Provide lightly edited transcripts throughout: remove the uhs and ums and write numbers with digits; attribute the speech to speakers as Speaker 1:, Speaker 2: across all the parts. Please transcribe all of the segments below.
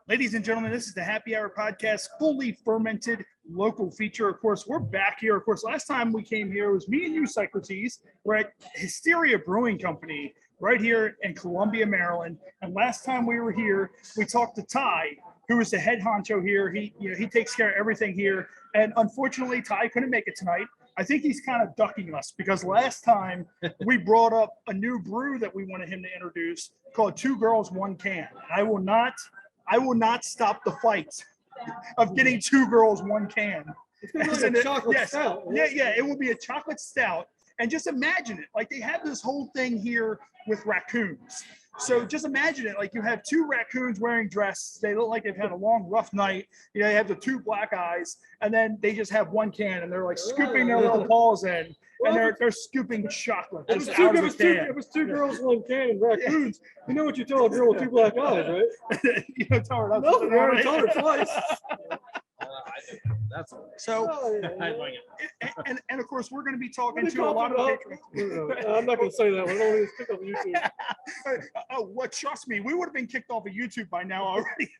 Speaker 1: Ladies and gentlemen, this is the Happy Hour Podcast, fully fermented local feature. Of course, we're back here. Of course, last time we came here, it was me and you, Socrates. We're at Hysteria Brewing Company right here in Columbia, Maryland. And last time we were here, we talked to Ty, who is the head honcho here. He takes care of everything here. And unfortunately, Ty couldn't make it tonight. I think he's kind of ducking us because last time we brought up a new brew that we wanted him to introduce called Two Girls, One Can. I will not stop the fight of getting Two Girls, One Can.
Speaker 2: It's gonna be like a chocolate stout.
Speaker 1: Yeah, it will be a chocolate stout. And just imagine it, like they have this whole thing here with raccoons. So just imagine it, like you have two raccoons wearing dresses. They look like they've had a long, rough night. You know, they have the two black eyes, and then they just have one can, and they're like scooping their little paws in, and they're scooping chocolate.
Speaker 2: It was two girls, one can, and raccoons. You know what you tell a girl with two black eyes, right?
Speaker 1: You don't tell her that.
Speaker 2: No, you already told her twice.
Speaker 3: That's all.
Speaker 1: So, and of course, we're going to be talking to a lot of patrons.
Speaker 2: I'm not going to say that. We're going to kick off YouTube.
Speaker 1: Oh, what? Trust me, we would have been kicked off of YouTube by now already.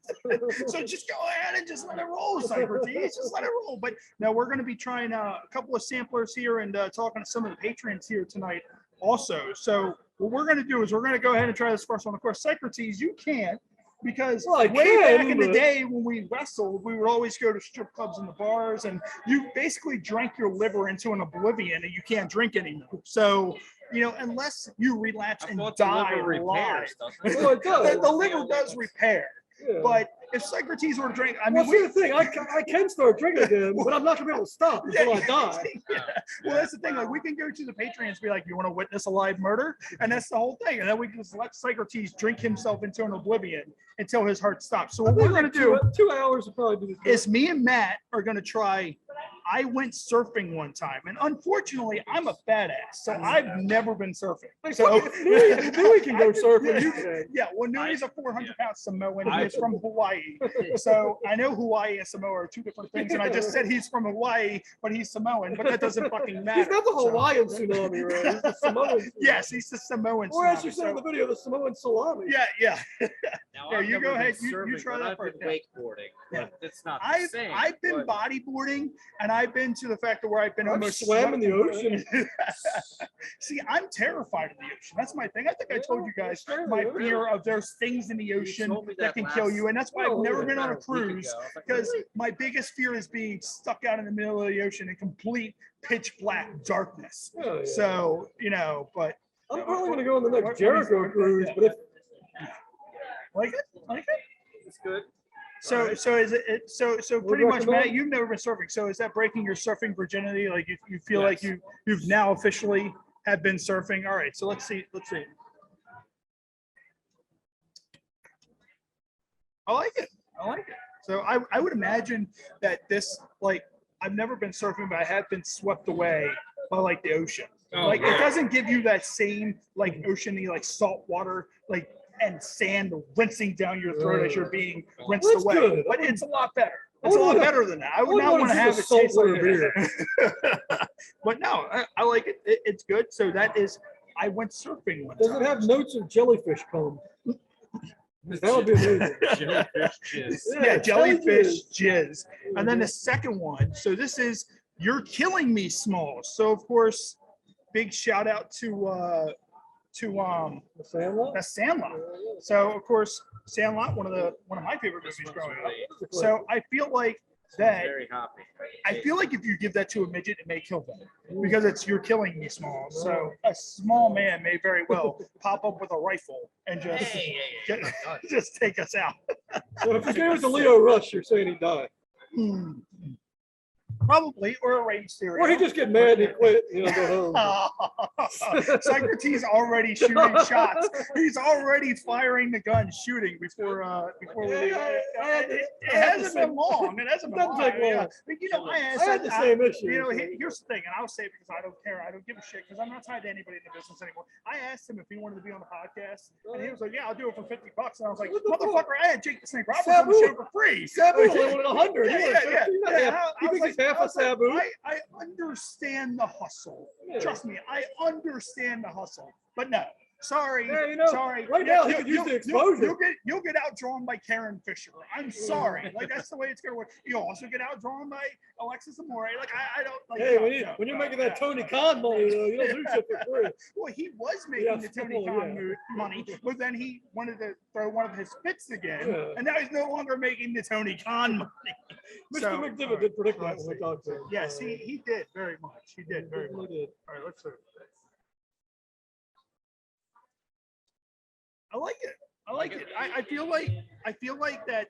Speaker 1: So just go ahead and just let it roll, Socrates. Just let it roll. But now we're going to be trying a couple of samplers here and talking to some of the patrons here tonight also. So what we're going to do is we're going to go ahead and try this first one. Of course, Socrates, you can't. Because back in the day when we wrestled, we would always go to strip clubs and the bars, and you basically drank your liver into an oblivion, and you can't drink anymore. So, you know, unless you relapse and die live, the liver does repair. Yeah. But if Socrates were to drink, I mean,
Speaker 2: see the thing, I can start drinking again, but I'm not gonna be able to stop until I die.
Speaker 1: Yeah. Well, that's the thing. Like, we can go to the Patreons and be like, "You want to witness a live murder?" And that's the whole thing. And then we can just let Socrates drink himself into an oblivion until his heart stops. So what we're gonna do?
Speaker 2: 2 hours would probably be the
Speaker 1: is me and Matt are gonna try. I went surfing one time, and unfortunately, I'm a badass, so I've never been surfing. So
Speaker 2: Nui can go surfing. You can.
Speaker 1: Yeah, well, Nui's a 400-pound Samoan. He's from Hawaii, so I know Hawaii and Samoa are two different things. And I just said he's from Hawaii, but he's Samoan, but that doesn't fucking matter.
Speaker 2: He's not the Hawaiian tsunami, right? He's the Samoan.
Speaker 1: Yes, he's the Samoan.
Speaker 2: Or as you said in the video, the Samoan salami.
Speaker 1: Yeah.
Speaker 3: Now,
Speaker 1: Here, you go ahead. You try that
Speaker 3: I've
Speaker 1: part.
Speaker 3: been wakeboarding.
Speaker 1: Yeah.
Speaker 3: It's not the same.
Speaker 1: I've been bodyboarding, and I've been to the fact where I've been almost
Speaker 2: swam in the ocean.
Speaker 1: See, I'm terrified of the ocean. That's my thing. I think I told you guys my fear of there's things in the ocean that can kill you, and that's why I've never been on a cruise, because my biggest fear is being stuck out in the middle of the ocean in complete pitch black darkness. So, you know, but
Speaker 2: I'm probably going to go on the next Jericho cruise, but if
Speaker 1: like it?
Speaker 3: It's good.
Speaker 1: So is it so pretty much, Matt, you've never been surfing. So is that breaking your surfing virginity? Like you feel like you've now officially have been surfing? All right, so let's see. I like it. So I would imagine that this, like, I've never been surfing, but I have been swept away by like the ocean. It doesn't give you that same like oceany, like salt water, like, and sand rinsing down your throat as you're being rinsed away.
Speaker 2: Good.
Speaker 1: But it's a lot better. It's a lot better than that. I would not want to have it taste like beer. But no, I like it. It's good. So that is, I went surfing one time.
Speaker 2: Does it have notes of jellyfish comb? That would be amazing.
Speaker 3: Jellyfish jizz.
Speaker 1: Yeah, jellyfish jizz. And then the second one. So this is You're Killing Me Smalls. So of course, big shout out to
Speaker 2: The Sandlot.
Speaker 1: That's Sandlot. So of course, Sandlot, one of my favorite movies growing up. So I feel like that.
Speaker 3: Very hoppy.
Speaker 1: I feel like if you give that to a midget, it may kill them because it's You're Killing Me Small. So a small man may very well pop up with a rifle and just take us out.
Speaker 2: So if you gave it to Leo Rush, you're saying he died.
Speaker 1: Probably, or a rain stereo.
Speaker 2: Or he just get mad and quit, go home.
Speaker 1: Socrates already shooting shots. He's already firing the gun, shooting before we leave. It hasn't been long. It hasn't been long. Yeah. But I
Speaker 2: had the same issue.
Speaker 1: Here's the thing, and I'll say it because I don't care. I don't give a shit because I'm not tied to anybody in the business anymore. I asked him if he wanted to be on the podcast, and he was like, "Yeah, I'll do it for $50." And I was like, "Motherfucker, I had Jake the Snake Roberts on the show for free."
Speaker 2: Sabu only wanted 100.
Speaker 1: He
Speaker 2: thinks he's half a Sabu.
Speaker 1: I understand the hustle. Trust me, I understand the hustle. But no. Sorry.
Speaker 2: Yeah, you know,
Speaker 1: sorry.
Speaker 2: right now he could use the exposure.
Speaker 1: You'll get outdrawn by Karen Fisher. I'm sorry. Like that's the way it's gonna work. You'll also get outdrawn by Alexis Amore. Like I don't like.
Speaker 2: Hey, when you're making that Tony Khan money, though, you don't do shit for free.
Speaker 1: Well, he was making the Tony Khan money, but then he wanted to throw one of his fits again, and now he's no longer making the Tony Khan money.
Speaker 2: Mr. McDivitt did predict that when we talked to him.
Speaker 1: Yes, he did very much. He did very much. All right, let's see. I like it. I like it. I feel like that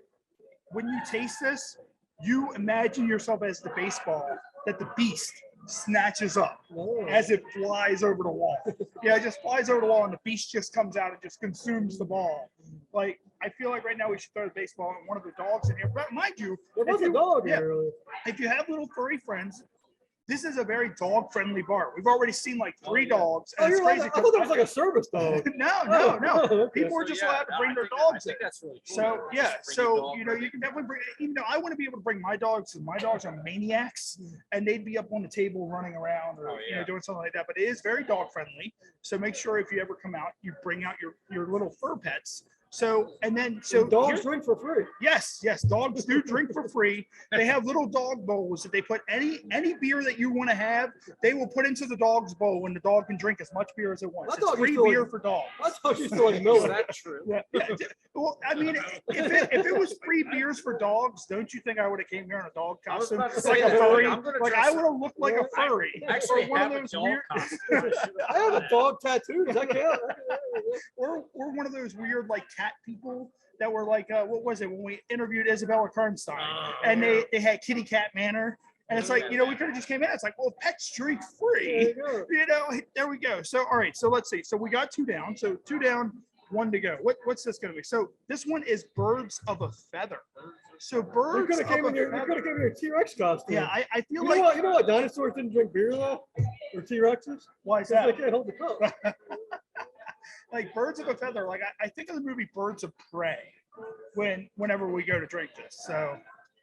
Speaker 1: when you taste this, you imagine yourself as the baseball that the beast snatches up as it flies over the wall. Yeah, it just flies over the wall and the beast just comes out and just consumes the ball. Like, I feel like right now we should throw the baseball at one of the dogs in here. But mind you,
Speaker 2: there was a dog here earlier.
Speaker 1: If you have little furry friends, this is a very dog-friendly bar. We've already seen like 3 dogs. And
Speaker 2: I thought that was like a service dog.
Speaker 1: No.
Speaker 2: Okay.
Speaker 1: People were just allowed to bring their dogs in.
Speaker 3: That's really cool.
Speaker 1: So yeah, so you know, you can definitely bring. Even though I want to be able to bring my dogs, and my dogs are maniacs, and they'd be up on the table running around or you know doing something like that. But it is very dog-friendly. So make sure if you ever come out, you bring out your little fur pets. So and dogs
Speaker 2: drink for free.
Speaker 1: Yes, dogs do drink for free. They have little dog bowls that they put any beer that you want to have, they will put into the dog's bowl, and the dog can drink as much beer as it wants. It's free beer for dogs.
Speaker 2: I thought you still like milk.
Speaker 3: Is that true?
Speaker 1: Yeah. Well, I mean, if it was free beers for dogs, don't you think I would have came here in a dog costume, like a furry? Like I would have looked like a furry.
Speaker 3: Actually,
Speaker 1: one
Speaker 3: have
Speaker 1: of
Speaker 3: a
Speaker 1: those
Speaker 3: dog
Speaker 1: weird.
Speaker 2: I have a dog tattoo. Does that count?
Speaker 1: We're one of those weird like cat people that were like what was it when we interviewed Isabella Karnstein and they had Kitty Cat Manor, and it's like, you know, we could have just came in, it's like, well, pets drink free, you know. There we go. So all right, so let's see, so we got 2 down, so 2 down, 1 to go. What's this gonna be? So this one is Birds of a Feather. So Birds
Speaker 2: you could have came in your T-Rex costume.
Speaker 1: Yeah, I feel
Speaker 2: you
Speaker 1: like
Speaker 2: you know what dinosaurs didn't drink beer though, or T-Rexes?
Speaker 1: Why is that?
Speaker 2: They can't hold the cup.
Speaker 1: Like Birds of a Feather, like I think of the movie Birds of Prey whenever we go to drink this. So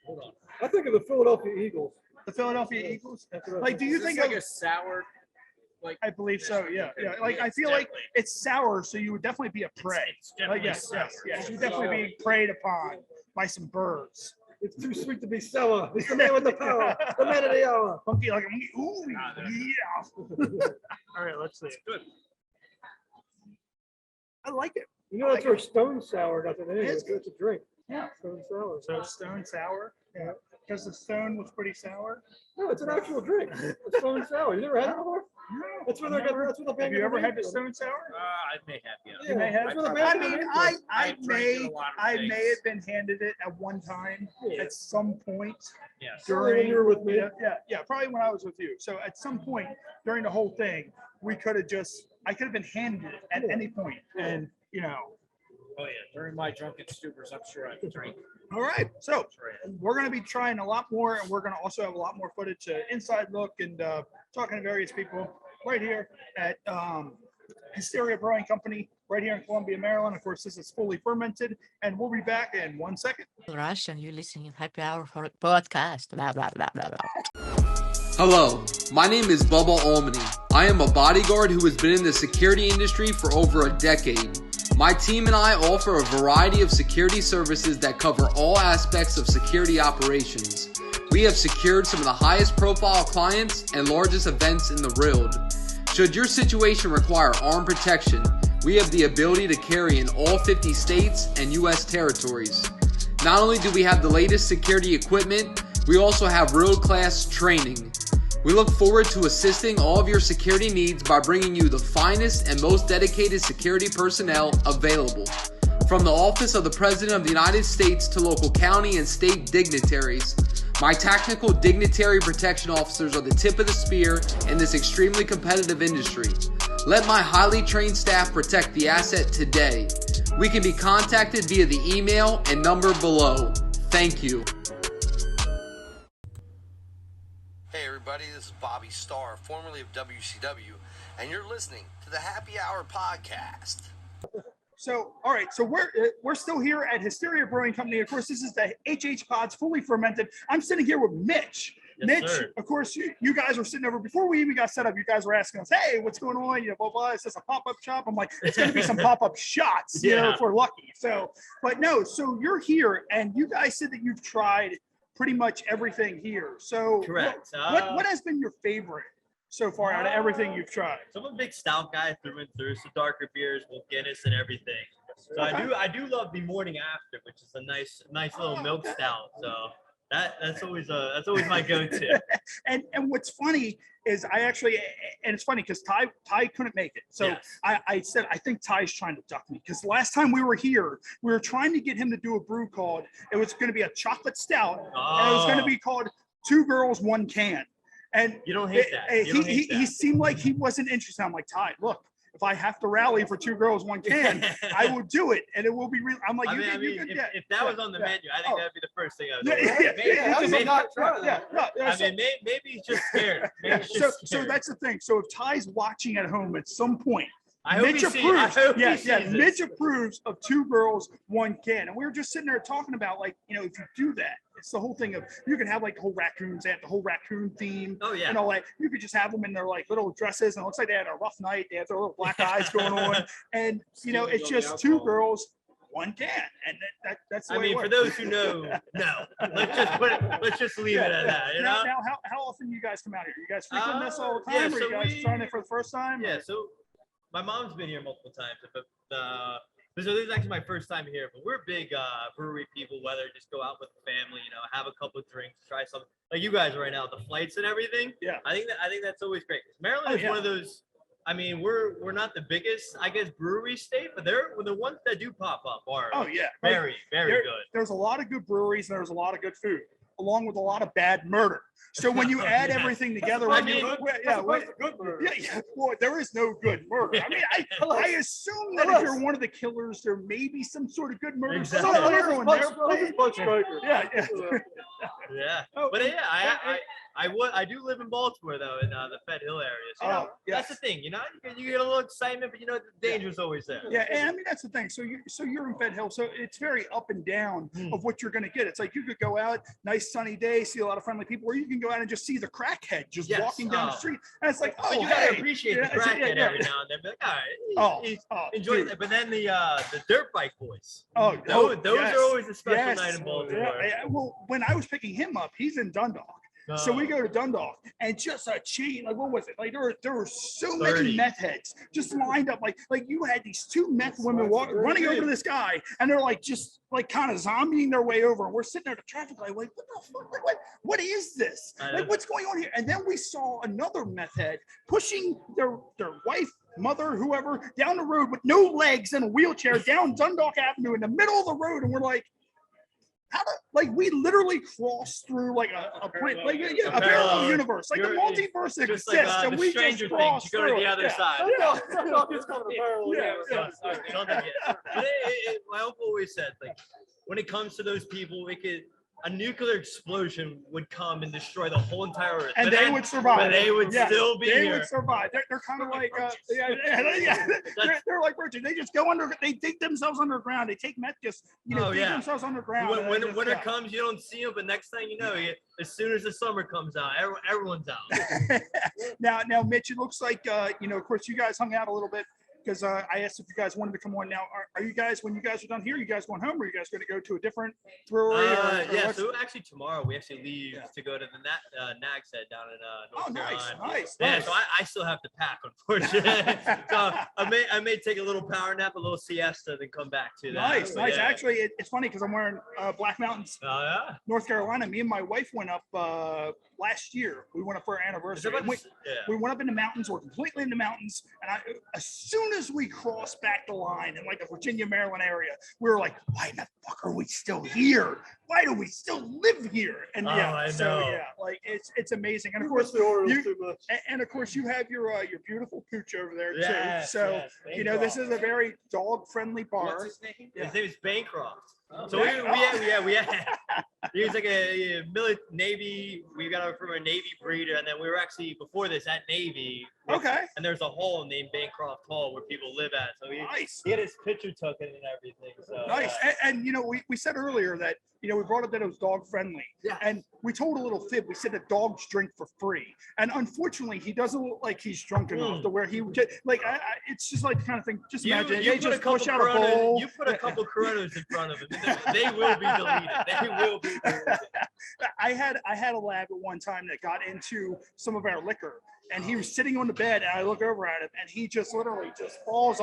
Speaker 2: hold on. I think of the Philadelphia Eagles.
Speaker 1: The Philadelphia Eagles? Like, do you think
Speaker 3: like a sour? Like
Speaker 1: I believe so. Yeah. Like I feel like it's sour, so you would definitely be a prey. Like yes. You'd definitely be preyed upon by some birds.
Speaker 2: It's too sweet to be sour. It's the man with the power, the man of the hour.
Speaker 1: Funky like ooh yeah. All right, let's see.
Speaker 3: It's good.
Speaker 1: I like it.
Speaker 2: You know that's where Stone Sour got the name.
Speaker 1: It's
Speaker 2: a drink.
Speaker 1: Yeah.
Speaker 2: Stone Sour.
Speaker 1: So Stone Sour. Yeah. Because the stone was pretty sour.
Speaker 2: No, it's an actual drink. It's Stone Sour. You never had it before?
Speaker 1: No.
Speaker 2: That's where they're getting. That's where the band.
Speaker 1: Have you ever had the Stone Sour?
Speaker 3: I may have,
Speaker 2: Yeah.
Speaker 1: You may have.
Speaker 2: That's where the
Speaker 1: I
Speaker 2: band
Speaker 1: mean, I may have been handed it at one time at some point.
Speaker 3: Yes.
Speaker 2: During when you were with me.
Speaker 1: Yeah, probably when I was with you. So at some point during the whole thing, I could have been handed it at any point, and you know.
Speaker 3: Oh yeah, during my drunken stupors, I'm sure I've drank.
Speaker 1: All right, so we're going to be trying a lot more, and we're going to also have a lot more footage, inside look, and talking to various people right here at Hysteria Brewing Company, right here in Columbia, Maryland. Of course, this is fully fermented, and we'll be back in 1 second.
Speaker 4: Rush, and you're listening to Happy Hour for podcast. Blah, blah, blah, blah, blah.
Speaker 5: Hello, my name is Bubba Almany. I am a bodyguard who has been in the security industry for over a decade. My team and I offer a variety of security services that cover all aspects of security operations. We have secured some of the highest profile clients and largest events in the world. Should your situation require armed protection, we have the ability to carry in all 50 states and U.S. territories. Not only do we have the latest security equipment, we also have world-class training. We look forward to assisting all of your security needs by bringing you the finest and most dedicated security personnel available. From the Office of the President of the United States to local county and state dignitaries, my tactical dignitary protection officers are the tip of the spear in this extremely competitive industry. Let my highly trained staff protect the asset today. We can be contacted via the email and number below. Thank you.
Speaker 6: Hey everybody, this is Bobby Starr, formerly of WCW, and you're listening to the Happy Hour Podcast.
Speaker 1: So, all right, so we're still here at Hysteria Brewing Company. Of course, this is the HHPod's fully fermented. I'm sitting here with Mitch.
Speaker 7: Yes,
Speaker 1: Mitch,
Speaker 7: sir.
Speaker 1: of course, you guys were sitting over before we even got set up. You guys were asking us, "Hey, what's going on? You know, blah blah. Is this a pop-up shop?" I'm like, "It's going to be some pop-up shots, you know,
Speaker 7: Yeah.
Speaker 1: if we're lucky." So, but no. So you're here, and you guys said that you've tried pretty much everything here. So,
Speaker 7: Correct.
Speaker 1: What has been your favorite so far out of everything you've tried?
Speaker 7: So I'm a big stout guy through and through. So darker beers, well, Guinness and everything. So
Speaker 1: Okay.
Speaker 7: I do love the morning after, which is a nice little milk stout. So that's always my go-to.
Speaker 1: and what's funny is and it's funny because Ty couldn't make it. So
Speaker 7: Yes.
Speaker 1: I said, I think Ty's trying to duck me because last time we were here, we were trying to get him to do a brew called, it was going to be a chocolate stout. And it was going to
Speaker 7: Oh.
Speaker 1: be called Two Girls, One Can. And
Speaker 7: You don't hate that. You don't hate
Speaker 1: he
Speaker 7: that.
Speaker 1: seemed like he wasn't interested. I'm like, Ty, look, if I have to rally for Two Girls, One Can, I will do it. And it will be real. I'm like,
Speaker 7: I
Speaker 1: you
Speaker 7: mean,
Speaker 1: can, you can, yeah,
Speaker 7: if that was on the
Speaker 1: yeah.
Speaker 7: menu, I think
Speaker 1: Oh.
Speaker 7: that'd be the first thing I would
Speaker 1: Yeah,
Speaker 7: order.
Speaker 1: yeah,
Speaker 7: Maybe-
Speaker 1: yeah,
Speaker 2: How does he
Speaker 7: maybe-
Speaker 2: not try
Speaker 1: yeah,
Speaker 2: that?
Speaker 1: yeah,
Speaker 7: I mean, maybe he's just scared. Maybe he's just
Speaker 1: so
Speaker 7: scared.
Speaker 1: that's the thing. So if Ty's watching at home at some point,
Speaker 7: I hope
Speaker 1: Mitch
Speaker 7: he sees- I
Speaker 1: approves.
Speaker 7: hope he
Speaker 1: Yeah,
Speaker 7: sees
Speaker 1: yeah.
Speaker 7: this.
Speaker 1: Mitch approves of Two Girls, One Can, and we were just sitting there talking about, like, you know, if you do that, it's the whole thing of you can have like the whole raccoons, they have the whole raccoon theme,
Speaker 7: Oh yeah.
Speaker 1: and all that. You could just have them in their like little dresses, and it looks like they had a rough night. They have their little black eyes going on, and you know, it's just Two Girls, One Can, and that's the
Speaker 7: I
Speaker 1: way it
Speaker 7: mean, for
Speaker 1: works.
Speaker 7: those who know, no. Let's just leave it at that. You know.
Speaker 1: Now, how often do you guys come out here? You guys frequent this all the
Speaker 7: Yeah,
Speaker 1: time, or
Speaker 7: so
Speaker 1: you guys
Speaker 7: we-
Speaker 1: trying it for the first time?
Speaker 7: Yeah.
Speaker 1: or-
Speaker 7: So my mom's been here multiple times, but so this is actually my first time here. But we're big brewery people. Whether just go out with the family, you know, have a couple of drinks, try something like you guys right now, the flights and everything.
Speaker 1: Yeah.
Speaker 7: I think that's always great. Maryland
Speaker 1: Oh,
Speaker 7: is
Speaker 1: yeah.
Speaker 7: one of those. I mean, we're not the biggest, I guess, brewery state, but they're the ones that do pop up are
Speaker 1: Oh yeah, Like,
Speaker 7: very
Speaker 1: there-
Speaker 7: good.
Speaker 1: There's a lot of good breweries and there's a lot of good food, along with a lot of bad murder. So when you add
Speaker 7: Yes.
Speaker 1: everything together,
Speaker 7: I
Speaker 1: when you,
Speaker 7: mean,
Speaker 1: yeah, well, there is no good murder. I mean, I assume that if you're one of the killers, there may be some sort of good murder
Speaker 7: Exactly.
Speaker 1: somewhere in there. Yeah, yeah.
Speaker 7: Yeah,
Speaker 1: Oh,
Speaker 7: but
Speaker 1: and-
Speaker 7: yeah, I do live in Baltimore though, in the Fed Hill area. So you know,
Speaker 1: Oh, yes.
Speaker 7: that's the thing. You know, you get a little excitement, but you know the danger's always there.
Speaker 1: Yeah, and I mean that's the thing. So you're in Fed Hill, so it's very up and down of what you're going to get. It's like you could go out, nice sunny day, see a lot of friendly people, or you can go out and just see the crackhead just
Speaker 7: Yes.
Speaker 1: walking down the
Speaker 7: Oh.
Speaker 1: street, and it's like, oh,
Speaker 7: But you gotta
Speaker 1: hey.
Speaker 7: appreciate
Speaker 1: Yeah,
Speaker 7: the
Speaker 1: it's-
Speaker 7: crackhead
Speaker 1: yeah,
Speaker 7: every
Speaker 1: yeah.
Speaker 7: now and then. Be like, all right, enjoy
Speaker 1: dude.
Speaker 7: that. But then the dirt bike boys,
Speaker 1: Oh,
Speaker 7: those
Speaker 1: yes,
Speaker 7: are always a special
Speaker 1: yes.
Speaker 7: night in Baltimore.
Speaker 1: Yeah, well, when I was picking him up, he's in Dundalk. So we go to Dundalk, and just a chain, like what was it? Like there were so many
Speaker 7: 30.
Speaker 1: meth heads just lined up. Like you had these two meth women running over to this guy, and they're like just like kind of zombieing their way over. And we're sitting there at the traffic light, like, what the fuck? Like, what is this?
Speaker 7: I know.
Speaker 1: Like, what's going on here? And then we saw another meth head pushing their wife, mother, whoever, down the road with no legs in a wheelchair down Dundalk Avenue in the middle of the road, and we're like, like we literally crossed through like a point, like a parallel universe, like the
Speaker 7: You're-
Speaker 1: multiverse
Speaker 7: Just
Speaker 1: exists,
Speaker 7: like
Speaker 1: and
Speaker 7: the
Speaker 1: we
Speaker 7: Stranger
Speaker 1: just
Speaker 7: Things,
Speaker 1: crossed
Speaker 7: you go to
Speaker 1: through
Speaker 7: the
Speaker 1: it.
Speaker 7: other
Speaker 1: Yeah.
Speaker 7: side.
Speaker 1: Yeah.
Speaker 7: Don't think it. But my uncle always said, like, when it comes to those people, a nuclear explosion would come and destroy the whole entire Earth.
Speaker 1: And
Speaker 7: But
Speaker 1: they
Speaker 7: then-
Speaker 1: would survive.
Speaker 7: But they would
Speaker 1: Yes,
Speaker 7: still be
Speaker 1: they
Speaker 7: here.
Speaker 1: would survive. They're kind of like, they're like Richard. They just go under. They dig themselves underground. They take meth, just
Speaker 7: Oh,
Speaker 1: dig
Speaker 7: yeah.
Speaker 1: themselves underground.
Speaker 7: When,
Speaker 1: and
Speaker 7: when
Speaker 1: they just-
Speaker 7: winter
Speaker 1: yeah.
Speaker 7: comes, you don't see them, but next thing you know, as soon as the summer comes out, everyone's out.
Speaker 1: now, Mitch, it looks like of course, you guys hung out a little bit because I asked if you guys wanted to come on. Now, are you guys, when you guys are done here, you guys going home, or are you guys going to go to a different brewery? or
Speaker 7: Yeah,
Speaker 1: what's-
Speaker 7: so actually tomorrow we actually leave
Speaker 1: Yeah.
Speaker 7: to go to the Nag's Head down in
Speaker 1: Oh,
Speaker 7: North
Speaker 1: nice,
Speaker 7: Carolina.
Speaker 1: nice.
Speaker 7: Yeah,
Speaker 1: nice.
Speaker 7: so I still have to pack, unfortunately. So I may take a little power nap, a little siesta, then come back to that.
Speaker 1: Nice,
Speaker 7: But
Speaker 1: nice.
Speaker 7: yeah.
Speaker 1: Actually, it's funny because I'm wearing Black Mountains,
Speaker 7: Oh yeah.
Speaker 1: North Carolina. Me and my wife went up last year. We went up for our
Speaker 7: Is
Speaker 1: anniversary.
Speaker 7: that about
Speaker 1: We
Speaker 7: yeah.
Speaker 1: went up in the mountains. We're completely in the mountains. And as soon as we crossed back the line in like the Virginia, Maryland area, we were like, why the fuck are we still here? Why do we still live here? And
Speaker 7: Oh,
Speaker 1: yeah,
Speaker 7: I
Speaker 1: so
Speaker 7: know.
Speaker 1: yeah, like it's amazing. And of course, and of course, you have your beautiful pooch over there
Speaker 7: Yes,
Speaker 1: too. So
Speaker 7: yes,
Speaker 1: this is a very dog friendly bar.
Speaker 7: His name is Bancroft. So we had he was like a Navy. We got from a Navy breeder, and then we were actually before this at Navy.
Speaker 1: Okay.
Speaker 7: And there's a hall named Bancroft Hall where people live at. So
Speaker 1: Nice.
Speaker 7: he had his picture taken and everything. So
Speaker 1: Nice. And you know, we said earlier that, you know, we brought up that it was dog friendly.
Speaker 7: Yeah.
Speaker 1: And we told a little fib. We said that dogs drink for free. And unfortunately, he doesn't look like he's drunk enough to where he would get, like, it's just like the kind of thing. Just imagine
Speaker 7: you
Speaker 1: they
Speaker 7: put
Speaker 1: just
Speaker 7: a couple
Speaker 1: push out a bowl.
Speaker 7: You put a couple Coronas in front of him. They will be deleted. They will be deleted.
Speaker 1: I had a lab at one time that got into some of our liquor, and he was sitting on the bed, and I look over at him, and he just literally just falls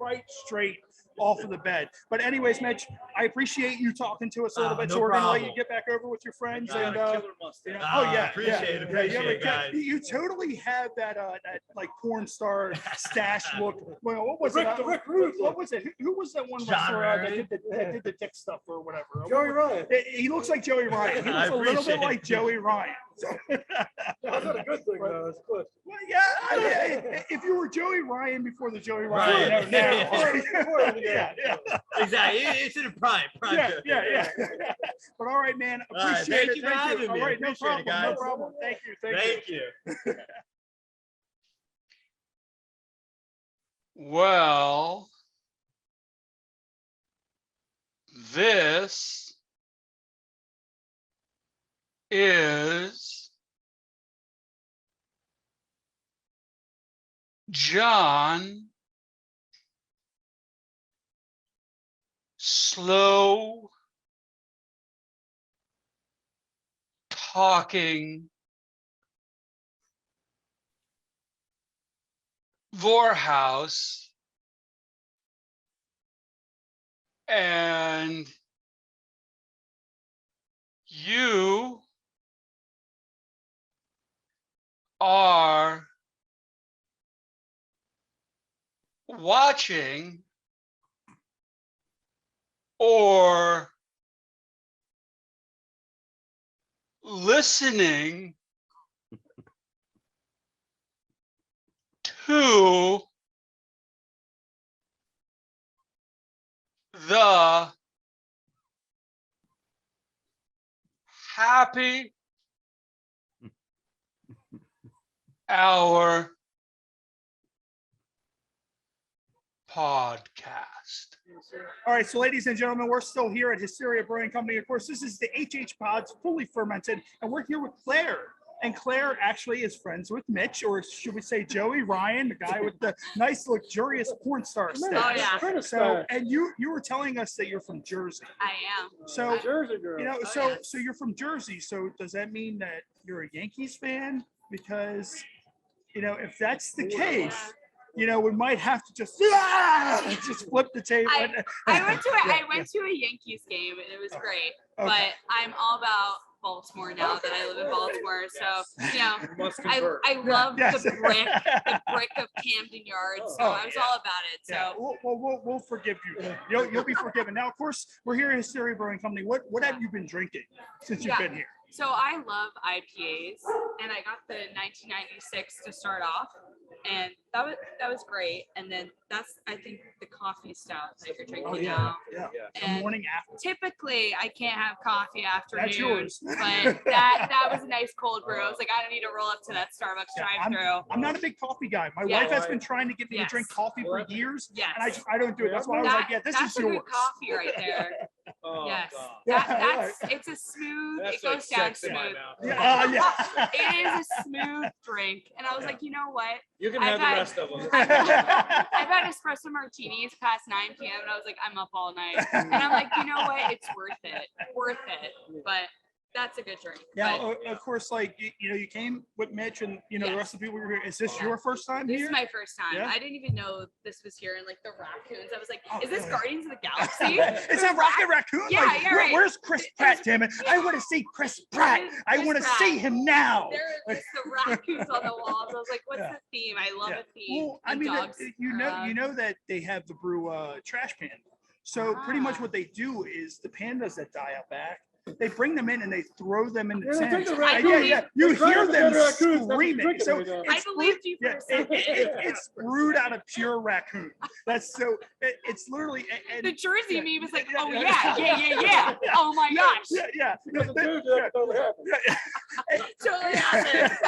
Speaker 1: right straight off of the bed. But anyways, Mitch, I appreciate you talking to us a little bit.
Speaker 7: No
Speaker 1: So we're gonna let
Speaker 7: problem.
Speaker 1: you get back over with your friends.
Speaker 3: Got
Speaker 1: And
Speaker 3: a killer mustache.
Speaker 1: oh yeah,
Speaker 7: Appreciate it, guys.
Speaker 1: You totally have that that like porn star stash look. Well, what was
Speaker 2: Rick-
Speaker 1: it?
Speaker 2: the Rick Rude
Speaker 1: What
Speaker 2: look.
Speaker 1: was it? Who was that one
Speaker 7: John
Speaker 1: wrestler
Speaker 7: Murray.
Speaker 1: that did the dick stuff or whatever?
Speaker 2: Joey Ryan.
Speaker 1: He looks like Joey Ryan. He
Speaker 7: I
Speaker 1: looks a little bit
Speaker 7: appreciate
Speaker 1: like
Speaker 7: it.
Speaker 1: Joey Ryan. So,
Speaker 2: That's not a good thing, though. It's good.
Speaker 1: well, yeah, if you were Joey Ryan before the Joey Ryan,
Speaker 7: Right.
Speaker 1: now, yeah.
Speaker 7: Exactly. It's in a prime.
Speaker 1: Yeah. But all right, man.
Speaker 7: All right,
Speaker 1: Appreciate
Speaker 7: thank
Speaker 1: it.
Speaker 7: you for having
Speaker 1: All
Speaker 7: me.
Speaker 1: right, no
Speaker 7: Appreciate it,
Speaker 1: problem. No
Speaker 7: guys.
Speaker 1: problem. Thank you.
Speaker 7: Thank you.
Speaker 8: Well, this is John slow talking Vorhaus, and you are watching or listening to the Happy Hour podcast.
Speaker 1: All right, so ladies and gentlemen, we're still here at Hysteria Brewing Company. Of course, this is the HHPod's fully fermented, and we're here with Claire. And Claire actually is friends with Mitch, or should we say Joey Ryan, the guy with the nice, luxurious porn star stash.
Speaker 9: yeah.
Speaker 1: So, and you were telling us that you're from Jersey.
Speaker 9: I am.
Speaker 1: So,
Speaker 2: Jersey girl.
Speaker 1: you know,
Speaker 9: Oh,
Speaker 1: so
Speaker 9: yes.
Speaker 1: so you're from Jersey. So does that mean that you're a Yankees fan? Because, you know, if that's the case, you know, we might have to just flip the table.
Speaker 9: I went to a Yankees game and it was great,
Speaker 1: Okay.
Speaker 9: but I'm all about Baltimore now that I live in Baltimore. So, you know,
Speaker 3: Must
Speaker 9: I
Speaker 3: convert.
Speaker 9: love
Speaker 1: Yes.
Speaker 9: the brick of Camden Yards. So I was all about it.
Speaker 1: Yeah,
Speaker 9: So
Speaker 1: we'll forgive you. You'll be forgiven. Now, of course, we're here at Hysteria Brewing Company. What have you been drinking since you've
Speaker 9: Yeah.
Speaker 1: been here?
Speaker 9: So I love IPAs, and I got the 1996 to start off, and that was great. And then that's, I think, the coffee stout that you're drinking now.
Speaker 1: Yeah. The
Speaker 9: And
Speaker 1: morning after.
Speaker 9: typically I can't have coffee afternoon,
Speaker 1: That's yours.
Speaker 9: but that was a nice cold brew. I was like, I don't need to roll up to that Starbucks
Speaker 1: Yeah,
Speaker 9: drive-through.
Speaker 1: I'm not a big coffee guy. My
Speaker 9: Yeah.
Speaker 1: wife has been trying to get me to
Speaker 9: Yes.
Speaker 1: drink coffee for years,
Speaker 9: Yes.
Speaker 1: and I don't do it. That's why I was like, yeah, this
Speaker 9: that's
Speaker 1: is
Speaker 9: a
Speaker 1: yours.
Speaker 9: good coffee right there.
Speaker 3: Oh,
Speaker 9: Yes.
Speaker 3: God.
Speaker 1: Yeah,
Speaker 9: It's a smooth,
Speaker 3: That's
Speaker 9: it goes
Speaker 3: like
Speaker 9: down
Speaker 3: sex in my
Speaker 9: smooth.
Speaker 3: mouth.
Speaker 1: Yeah.
Speaker 9: It is a smooth drink. And I was like, you know what?
Speaker 3: You can
Speaker 9: I've
Speaker 3: have the
Speaker 9: had-
Speaker 3: rest of them.
Speaker 9: I've had espresso martinis past 9 p.m. and I was like, I'm up all night. And I'm like, you know what? It's worth it. Worth it. But that's a good drink.
Speaker 1: Yeah,
Speaker 9: But
Speaker 1: of course, like, you know, you came with Mitch and, you know, the
Speaker 9: Yes.
Speaker 1: rest of the people were here. Is this
Speaker 9: Yeah.
Speaker 1: your first time
Speaker 9: this
Speaker 1: here?
Speaker 9: is my first time.
Speaker 1: Yeah?
Speaker 9: I didn't even know this was here, and like the raccoons. I was like,
Speaker 1: Oh,
Speaker 9: is this
Speaker 1: really?
Speaker 9: Guardians of the Galaxy?
Speaker 1: Is that Rocket Raccoon?
Speaker 9: Yeah,
Speaker 1: Like,
Speaker 9: yeah, right.
Speaker 1: Where's Chris Pratt, damn it? I want to see Chris Pratt. I
Speaker 9: Chris
Speaker 1: want to
Speaker 9: Pratt.
Speaker 1: see him now.
Speaker 9: There is the raccoons on the walls. I was like, what's
Speaker 1: Yeah.
Speaker 9: the theme? I love
Speaker 1: Yeah.
Speaker 9: a theme.
Speaker 1: Well, I
Speaker 9: And
Speaker 1: mean,
Speaker 9: dogs
Speaker 1: you
Speaker 9: are
Speaker 1: know that they have the brew trash pan. So pretty much
Speaker 9: Ah.
Speaker 1: what they do is the pandas that die out back, They bring them in and they throw them in the
Speaker 2: Yeah, they take
Speaker 1: tents.
Speaker 2: the
Speaker 1: And
Speaker 2: raccoons.
Speaker 1: You
Speaker 2: They're trying
Speaker 1: hear
Speaker 2: to
Speaker 1: them
Speaker 2: get raccoons, that's what
Speaker 1: screaming.
Speaker 2: drinking
Speaker 1: So
Speaker 2: right now.
Speaker 9: I believed you for
Speaker 1: yeah,
Speaker 9: a second.
Speaker 1: it's brewed out of pure raccoon. That's so. It's literally. And,
Speaker 9: The Jersey me was like,
Speaker 1: yeah,
Speaker 9: oh
Speaker 1: yeah,
Speaker 9: yeah. Oh my gosh.
Speaker 1: Yeah.
Speaker 2: Doesn't do that, totally happen.
Speaker 9: Totally happened.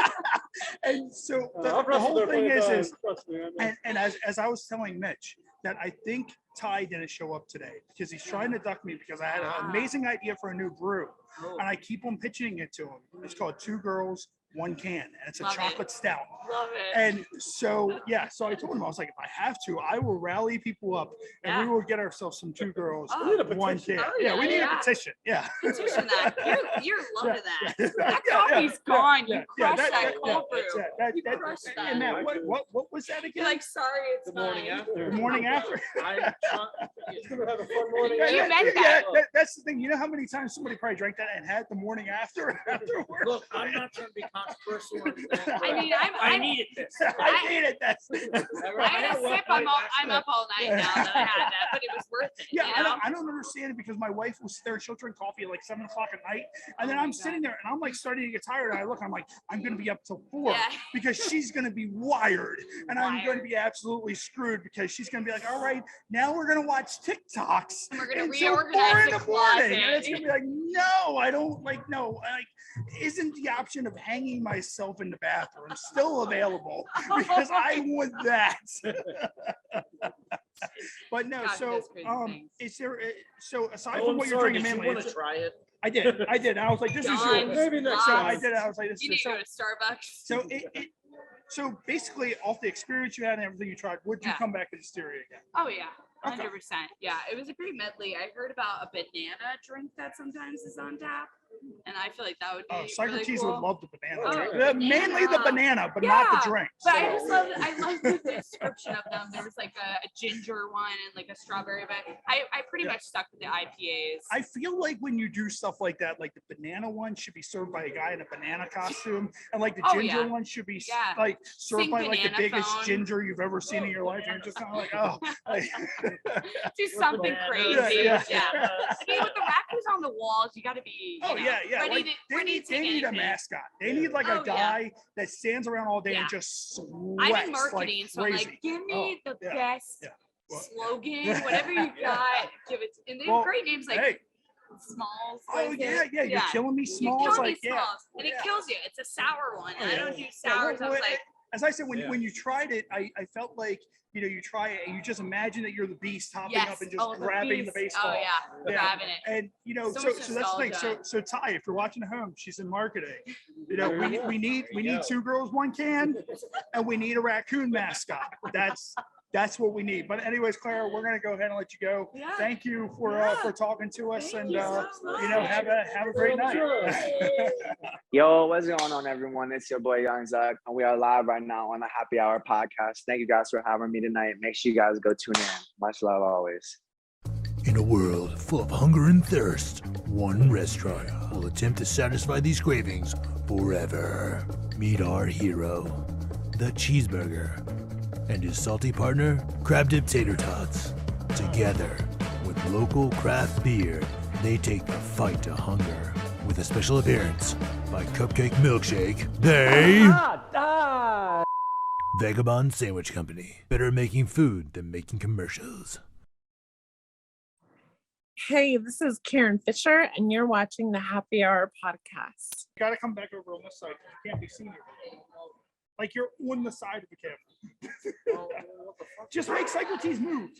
Speaker 1: And so the
Speaker 2: I've wrestled
Speaker 1: whole
Speaker 2: there
Speaker 1: thing
Speaker 2: plenty of
Speaker 1: is,
Speaker 2: times, trust me, I know.
Speaker 1: and as I was telling Mitch, that I think Ty didn't show up today because he's trying to duck me because I had an amazing idea for a new brew, and I keep on pitching it to him. It's called Two Girls, One Can, and it's a
Speaker 9: Love it.
Speaker 1: chocolate stout.
Speaker 9: Love it.
Speaker 1: And so, so I told him, I was like, if I have to, I will rally people up and we
Speaker 9: Yeah.
Speaker 1: will get ourselves some Two Girls,
Speaker 9: Oh,
Speaker 2: We need a
Speaker 1: One
Speaker 2: petition.
Speaker 1: Can.
Speaker 9: Oh,
Speaker 1: Yeah, we need
Speaker 9: yeah.
Speaker 1: a petition. Yeah.
Speaker 9: Petition that. You're loving that. That
Speaker 1: Yeah,
Speaker 9: coffee's
Speaker 1: yeah,
Speaker 9: gone.
Speaker 1: yeah,
Speaker 9: You crushed that cold brew.
Speaker 1: You
Speaker 9: crushed that.
Speaker 1: And Matt, what was that again?
Speaker 9: You're like, sorry, it's
Speaker 3: The morning
Speaker 9: fine.
Speaker 3: after.
Speaker 1: The morning after.
Speaker 2: It's gonna have a fun morning.
Speaker 9: You meant that.
Speaker 1: That's the thing. You know how many times somebody probably drank that and had the morning afterwards?
Speaker 3: Look, I'm not trying to be controversial. or anything,
Speaker 9: I mean,
Speaker 3: I needed this.
Speaker 1: I needed that.
Speaker 9: I had a sip. I'm up all night now that I had that, but it was worth it.
Speaker 1: Yeah,
Speaker 9: you know?
Speaker 1: I don't understand it because my wife was there. She'll drink coffee at like 7 o'clock at night, and then I'm sitting there and I'm like starting to get tired. And I look, I'm like, I'm gonna be up till 4
Speaker 9: Yeah.
Speaker 1: because she's gonna be wired, and I'm going to be absolutely screwed because she's gonna be like, all right, now we're gonna watch TikToks
Speaker 9: And we're gonna
Speaker 1: until 4
Speaker 9: reorganize
Speaker 1: in
Speaker 9: the
Speaker 1: the morning,
Speaker 9: closet.
Speaker 1: and it's gonna be like, no, I don't like, no, like, isn't the option of hanging myself in the bathroom still available? Because I want that. But no,
Speaker 9: God, he
Speaker 1: so
Speaker 9: does crazy things.
Speaker 1: is there? So aside
Speaker 3: Oh,
Speaker 1: from
Speaker 3: I'm
Speaker 1: what you're
Speaker 3: sorry.
Speaker 1: drinking,
Speaker 3: Did you
Speaker 1: mainly,
Speaker 3: want to try it?
Speaker 1: I did. I was like, this is
Speaker 9: Done.
Speaker 1: yours.
Speaker 2: Maybe next
Speaker 1: So
Speaker 2: time.
Speaker 1: I did. I was like, this
Speaker 9: You need
Speaker 1: is
Speaker 9: to
Speaker 1: so.
Speaker 9: go to Starbucks.
Speaker 1: So so basically, off the experience you had and everything you tried, would you
Speaker 9: Yeah.
Speaker 1: come back to Hysteria again?
Speaker 9: Oh yeah,
Speaker 1: Okay.
Speaker 9: 100%. Yeah, it was a great medley. I heard about a banana drink that sometimes is on tap, and I feel like that would be
Speaker 1: Oh,
Speaker 9: really
Speaker 1: Socrates
Speaker 9: cool.
Speaker 1: would love the banana.
Speaker 9: Oh,
Speaker 1: drink.
Speaker 9: banana.
Speaker 1: Mainly the banana, but not the
Speaker 9: Yeah,
Speaker 1: drink.
Speaker 9: But
Speaker 1: So-
Speaker 9: I love the description of them. There was like a ginger one and like a strawberry, but I pretty much stuck with the IPAs.
Speaker 1: I feel like when you do stuff like that, like the banana one should be served by a guy in a banana costume, and like the
Speaker 9: Oh,
Speaker 1: ginger
Speaker 9: yeah.
Speaker 1: one should be
Speaker 9: Yeah.
Speaker 1: like served
Speaker 9: Sing
Speaker 1: by like the
Speaker 9: banana
Speaker 1: biggest
Speaker 9: phone.
Speaker 1: ginger you've ever seen in your life. And you're just kind of like, oh, like,
Speaker 9: Do something
Speaker 3: banana.
Speaker 9: crazy.
Speaker 1: Yeah,
Speaker 9: Yeah.
Speaker 1: yeah.
Speaker 9: I mean, with the raccoons on the walls, you got to be.
Speaker 1: oh yeah.
Speaker 9: Ready
Speaker 1: Like,
Speaker 9: to,
Speaker 1: they
Speaker 9: ready
Speaker 1: need,
Speaker 9: to take
Speaker 1: they need a
Speaker 9: anything.
Speaker 1: mascot. They need like a
Speaker 9: Oh, yeah.
Speaker 1: guy that stands around all day
Speaker 9: Yeah.
Speaker 1: and just sweats
Speaker 9: I'm in marketing,
Speaker 1: like
Speaker 9: so I'm
Speaker 1: crazy.
Speaker 9: like, give me the
Speaker 1: yeah,
Speaker 9: best
Speaker 1: yeah. Well-
Speaker 9: slogan, whatever you got, give it. And they have
Speaker 1: Well,
Speaker 9: great names like
Speaker 1: hey.
Speaker 9: Smalls.
Speaker 1: Oh
Speaker 9: like
Speaker 1: yeah,
Speaker 9: it.
Speaker 1: yeah. You're killing me,
Speaker 9: You
Speaker 1: Smalls.
Speaker 9: kill me,
Speaker 1: Like yeah.
Speaker 9: Smalls, and it
Speaker 1: yeah.
Speaker 9: kills you. It's a sour one.
Speaker 1: Oh,
Speaker 9: I
Speaker 1: yeah.
Speaker 9: don't do
Speaker 1: Yeah,
Speaker 9: sours. I was like,
Speaker 1: as I said, when
Speaker 3: Yeah.
Speaker 1: when you tried it, I felt like you try it and you just imagine that you're the beast hopping
Speaker 9: yes,
Speaker 1: up and just
Speaker 9: oh,
Speaker 1: grabbing the
Speaker 9: beast.
Speaker 1: baseball.
Speaker 9: Oh yeah, grabbing it.
Speaker 1: And
Speaker 9: So
Speaker 1: so
Speaker 9: much
Speaker 1: that's the thing. So
Speaker 9: nostalgia.
Speaker 1: Ty, if you're watching at home, she's in marketing. We
Speaker 2: There
Speaker 1: need
Speaker 2: you go.
Speaker 1: Two Girls, One Can, and we need a raccoon mascot. That's what we need. But anyways, Clara, we're gonna go ahead and let you go.
Speaker 9: Yeah.
Speaker 1: Thank you for talking to us,
Speaker 9: Thank
Speaker 1: and
Speaker 9: you so much.
Speaker 1: have a great night.
Speaker 10: Yo, what's going on, everyone? It's your boy Young Zuck, and we are live right now on the Happy Hour podcast. Thank you guys for having me tonight. Make sure you guys go tune in. Much love always.
Speaker 11: In a world full of hunger and thirst, one restaurant will attempt to satisfy these cravings forever. Meet our hero, the cheeseburger, and his salty partner, crab dip tater tots. Together, with local craft beer, they take the fight to hunger. With a special appearance by Cupcake Milkshake, they... Vagabond Sandwich Company. Better making food than making commercials.
Speaker 12: Hey, this is Karen Fisher, and you're watching the Happy Hour podcast.
Speaker 1: You gotta come back over on this side. You can't be seen here. Like you're on the side of the camera. Just make Socrates move.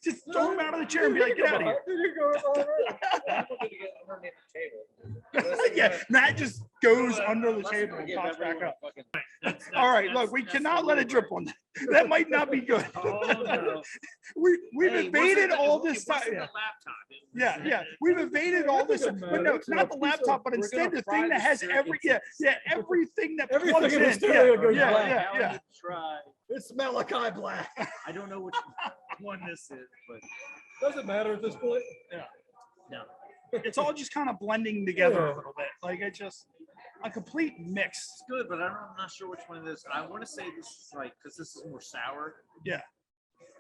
Speaker 1: Just throw him out of the chair and be like, get out of here.
Speaker 3: I'm going to get underneath the table.
Speaker 1: Yeah, Matt just goes under the table and pops back up. All right, look, we cannot let it drip on that. That might not be good.
Speaker 3: Oh, no.
Speaker 1: We've
Speaker 3: Hey,
Speaker 1: invaded
Speaker 3: wasn't
Speaker 1: all
Speaker 3: the-
Speaker 1: this
Speaker 3: it wasn't
Speaker 1: time.
Speaker 3: the laptop.
Speaker 1: Yeah. We've invaded all this, but no, not the laptop, but instead the thing that has everything that
Speaker 2: Everything
Speaker 1: plugs
Speaker 2: in
Speaker 1: in.
Speaker 2: the stereo goes
Speaker 1: Yeah,
Speaker 2: black.
Speaker 1: yeah,
Speaker 3: Now I
Speaker 1: yeah.
Speaker 3: need to try.
Speaker 2: It's Malachi Black.
Speaker 3: I don't know which one this is, but
Speaker 2: Doesn't matter at this point.
Speaker 3: no.
Speaker 1: It's all just kind of blending together a little bit. Like it's just a complete mix.
Speaker 3: It's good, but I'm not sure which one it is. I want to say this is like, because this is more sour.
Speaker 1: Yeah.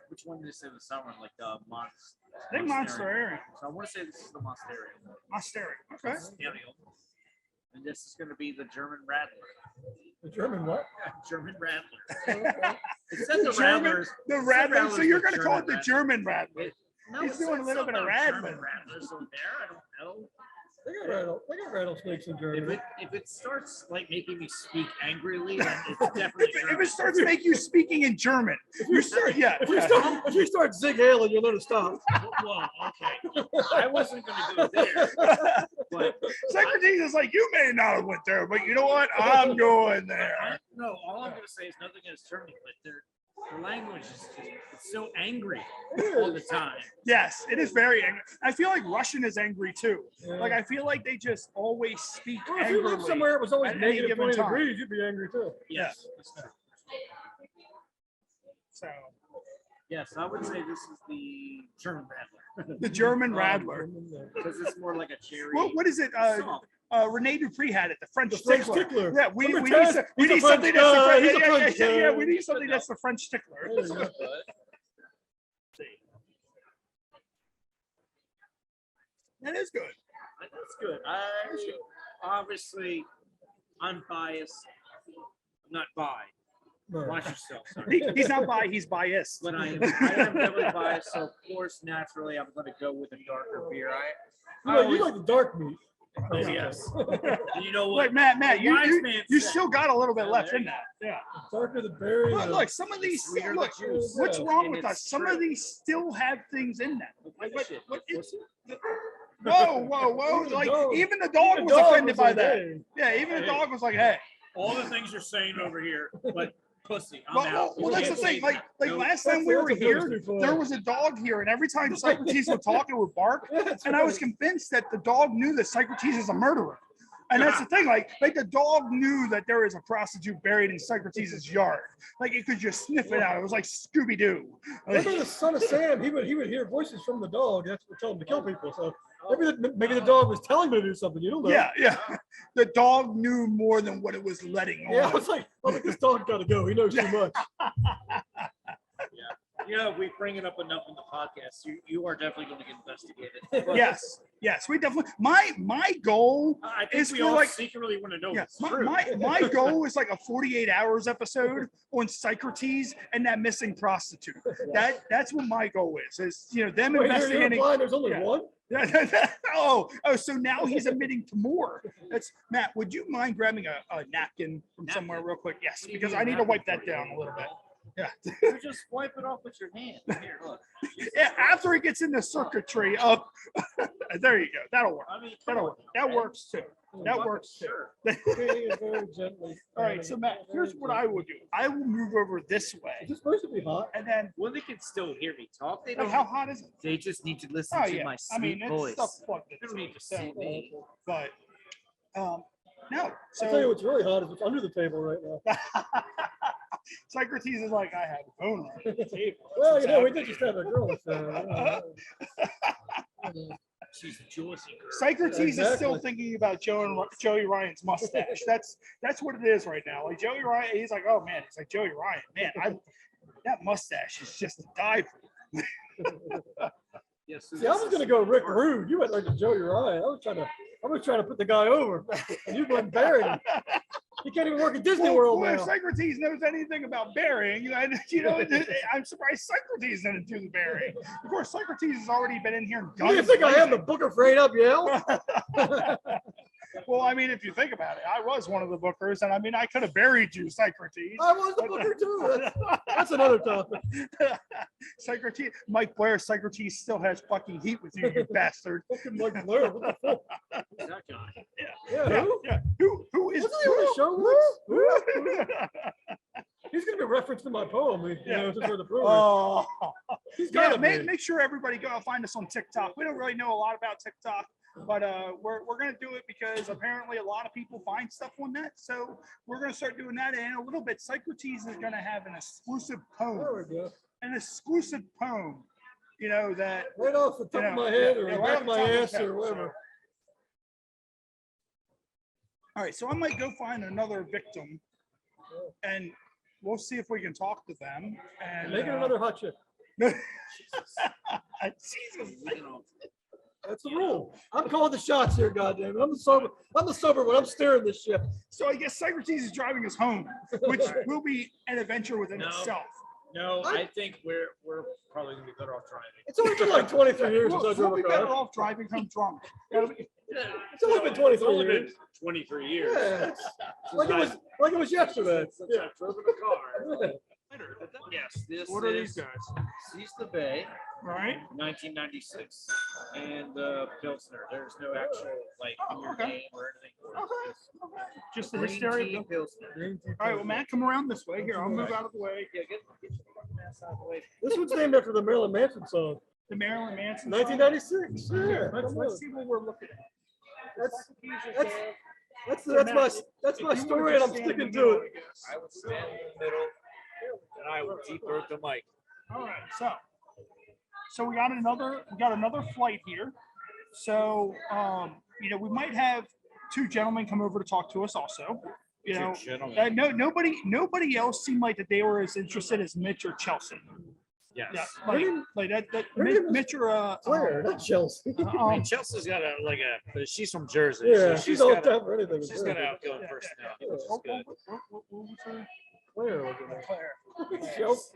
Speaker 3: which one is in the summer? Like the Monster.
Speaker 1: I think Monster.
Speaker 3: So I want to say this is the Monster.
Speaker 1: Monster. Okay.
Speaker 3: And this is going to be the German Radler.
Speaker 2: The German what?
Speaker 3: German Radler. It said the Radlers.
Speaker 1: The Radler. So you're going to call it the German Radler.
Speaker 3: No,
Speaker 1: he's doing a little bit of Radler.
Speaker 3: Radlers over there. I don't know.
Speaker 2: They got rattlesnakes in Germany.
Speaker 3: If it starts like making me speak angrily, then it's definitely
Speaker 1: if it starts making you speaking in German, you start
Speaker 2: If you start zig hailing, you'll let it stop.
Speaker 3: Well, okay. I wasn't going to go there. But
Speaker 1: Socrates is like, you may not have went there, but you know what? I'm going there.
Speaker 3: No, all I'm going to say is nothing against Germany, but their language is just it's so angry all the time.
Speaker 1: Yes, it is very angry. I feel like Russian is angry too. Like I feel like they just always speak
Speaker 2: Well, if
Speaker 1: angrily.
Speaker 2: you lived somewhere it was always
Speaker 1: at any
Speaker 2: negative
Speaker 1: given
Speaker 2: 20
Speaker 1: time.
Speaker 2: degrees, you'd be angry too.
Speaker 3: Yes.
Speaker 1: So
Speaker 3: yes, I would say this is the German Radler.
Speaker 1: the German Radler.
Speaker 3: Because it's more like a cherry.
Speaker 1: What is it? Rene Dupree had it, the French
Speaker 2: French
Speaker 1: tickler.
Speaker 2: tickler.
Speaker 1: Yeah, we
Speaker 2: Number
Speaker 1: need
Speaker 2: 10,
Speaker 1: we
Speaker 2: he's a
Speaker 1: need
Speaker 2: French
Speaker 1: something
Speaker 2: guy,
Speaker 1: that's
Speaker 2: he's a
Speaker 1: the
Speaker 2: French
Speaker 1: French. Yeah,
Speaker 2: guy.
Speaker 1: we need something that's the French tickler. That is good.
Speaker 3: That's good. Obviously, I'm biased. I'm not bi. Watch yourself. Sorry.
Speaker 1: He's not bi, he's biased.
Speaker 3: But I am definitely biased. So of course, naturally, I'm going to go with a darker beer.
Speaker 2: You like the dark meat.
Speaker 3: Oh, yes. You know what?
Speaker 1: Like Matt, you
Speaker 3: said-
Speaker 1: still got a little bit left in that. Yeah.
Speaker 2: Darker the berry.
Speaker 1: Look, some of these.
Speaker 3: sweeter
Speaker 1: Look,
Speaker 3: the juice.
Speaker 1: what's wrong
Speaker 3: And
Speaker 1: with
Speaker 3: it's
Speaker 1: us? Some of
Speaker 3: true.
Speaker 1: these still have things in them. Like
Speaker 3: Shit.
Speaker 1: what is? Whoa!
Speaker 2: Even the
Speaker 1: Like
Speaker 2: dog-
Speaker 1: even the dog
Speaker 2: even
Speaker 1: was
Speaker 2: the dog
Speaker 1: offended
Speaker 2: was
Speaker 1: by
Speaker 2: like,
Speaker 1: that.
Speaker 2: hey.
Speaker 1: Yeah, even the
Speaker 3: Hey.
Speaker 1: dog was like, "Hey."
Speaker 3: All the things you're saying over here, but pussy. I'm
Speaker 1: Well,
Speaker 3: out.
Speaker 1: well, that's the thing. Like
Speaker 3: No.
Speaker 1: last time we were here, there was a dog here, and every time Socrates would talk, it would bark. And I was convinced that the dog knew that Socrates is a murderer. And that's the thing. Like the dog knew that there is a prostitute buried in Socrates' yard. Like it could just sniff it out. It was like Scooby Doo.
Speaker 2: Remember the son of Sam? He would hear voices from the dog. That's what told him to kill people. So maybe the dog was telling him to do something. You don't know.
Speaker 1: Yeah. The dog knew more than what it was letting on.
Speaker 2: Yeah, I was like, this dog got to go. He knows too much.
Speaker 3: You know, if we bring it up enough in the podcast, you are definitely going to get investigated.
Speaker 1: Yes, we definitely. My goal
Speaker 3: I think
Speaker 1: is
Speaker 3: we
Speaker 1: for
Speaker 3: all
Speaker 1: like
Speaker 3: secretly want to know.
Speaker 1: yeah,
Speaker 3: If it's true.
Speaker 1: my goal is like a 48 hours episode on Socrates and that missing prostitute. That's what my goal is. Them
Speaker 2: Wait, you're
Speaker 1: investigating.
Speaker 2: implying there's only
Speaker 1: Yeah.
Speaker 2: one?
Speaker 1: oh, so now he's admitting to more. That's Matt. Would you mind grabbing a napkin from somewhere real quick? Yes, because I need to wipe that down a little bit. Yeah.
Speaker 3: You just wipe it off with your hand. Here, look.
Speaker 1: Yeah, after he gets in the circuitry of there you go. That'll work.
Speaker 3: I mean,
Speaker 1: That'll work. That works too. That works too.
Speaker 2: Cleaning it very gently.
Speaker 1: All right, so Matt, here's what I will do. I will move over this way.
Speaker 2: Is it supposed to be hot?
Speaker 1: And then
Speaker 3: Well, they can still hear me talk. They
Speaker 1: like,
Speaker 3: don't.
Speaker 1: how hot is it?
Speaker 3: They just need to listen
Speaker 1: Oh
Speaker 3: to
Speaker 1: yeah.
Speaker 3: my
Speaker 1: I
Speaker 3: sweet
Speaker 1: mean, it's
Speaker 3: voice.
Speaker 1: stuff plugged in.
Speaker 3: They don't need to
Speaker 1: so-
Speaker 3: see me.
Speaker 1: But no.
Speaker 2: I'll tell you
Speaker 1: So
Speaker 2: what's really hot is what's under the table right now.
Speaker 1: Socrates is like, I have a bone on the table.
Speaker 2: Well, we did just have a girl. So,
Speaker 3: She's a juicy girl.
Speaker 1: Socrates is still
Speaker 2: Exactly.
Speaker 1: thinking about Joey Ryan's mustache. That's what it is right now. Like Joey Ryan, he's like, oh man, he's like Joey Ryan, man, that mustache is just to die for.
Speaker 3: Yes.
Speaker 2: See, I was gonna go Rick Rude. You went like to Joey Ryan. I was trying to put the guy over, and you went burying him. He can't even work at Disney World
Speaker 1: Well, if
Speaker 2: now.
Speaker 1: Socrates knows anything about burying, I'm surprised Socrates didn't do the burying. Of course, Socrates has already been in here and
Speaker 2: What do you think I am, the Booker for up, Yale?
Speaker 1: Well, I mean, if you think about it, I was one of the bookers, and I mean, I could have buried you, Socrates.
Speaker 2: I was the Booker too. That's another topic.
Speaker 1: Socrates, Mike Blair, Socrates still has fucking heat with you, you bastard.
Speaker 2: Fucking Mike Blair. What the fuck?
Speaker 3: That guy.
Speaker 2: Yeah, who?
Speaker 1: Yeah. Who is?
Speaker 2: Wasn't he on the show once? He's gonna be referenced in my poem. Since we're the brewery.
Speaker 1: Oh,
Speaker 2: He's
Speaker 1: yeah.
Speaker 2: gotta be.
Speaker 1: Make sure everybody go find us on TikTok. We don't really know a lot about TikTok, but we're gonna do it because apparently a lot of people find stuff on that. So we're gonna start doing that. And in a little bit, Socrates is gonna have an exclusive
Speaker 2: There
Speaker 1: poem.
Speaker 2: we go.
Speaker 1: An exclusive poem. That
Speaker 2: Right off the top of my head or the back of my ass or whatever.
Speaker 1: All right, so I might go find another victim, and we'll see if we can talk to them. And
Speaker 2: Make it another hot chick.
Speaker 1: Jesus.
Speaker 2: That's the rule. I'm calling the shots here, goddamn it. I'm the sober one. I'm steering this ship.
Speaker 1: So I guess Socrates is driving us home, which will be an adventure within itself.
Speaker 3: No, I think we're probably gonna be better off driving.
Speaker 2: It's only been like 23 years since I
Speaker 1: We'll
Speaker 2: drove
Speaker 1: be
Speaker 2: a
Speaker 1: better
Speaker 2: car.
Speaker 1: off driving home drunk.
Speaker 2: It's only been 23 years.
Speaker 3: 23 years.
Speaker 2: Yeah, it's like it was yesterday.
Speaker 3: Yeah, I've driven a car. Yes, this
Speaker 1: What are
Speaker 3: is
Speaker 1: these guys?
Speaker 3: Seize the Bay,
Speaker 1: Right?
Speaker 3: 1996, and Pilsner. There's no actual like beer
Speaker 1: okay.
Speaker 3: name or anything.
Speaker 1: Okay. Just the
Speaker 3: Green
Speaker 1: Hysteria.
Speaker 3: tea Pilsner.
Speaker 1: All right, well, Matt, come around this way. Here, I'll move out of the way.
Speaker 3: Yeah, get your ass out of the way.
Speaker 2: This one's named after the Marilyn Manson song.
Speaker 1: The Marilyn Manson.
Speaker 2: 1996. Yeah.
Speaker 1: Let's see what we're looking at.
Speaker 2: That's my story, and I'm sticking to it.
Speaker 3: I would stand in the middle, and I would deep throat the mic.
Speaker 1: All right, so we got another flight here. So we might have two gentlemen come over to talk to us also. Nobody else seemed like that they were as interested as Mitch or Chelsea.
Speaker 3: Yes.
Speaker 1: Yeah, like that Mitch or
Speaker 2: Claire, not Chelsea.
Speaker 3: I mean, Chelsea's got she's from Jersey.
Speaker 2: Yeah,
Speaker 3: so
Speaker 2: she's all
Speaker 3: got
Speaker 2: time for anything.
Speaker 3: She's got an outgoing personality, which is good.
Speaker 2: Claire was in there.
Speaker 1: Claire.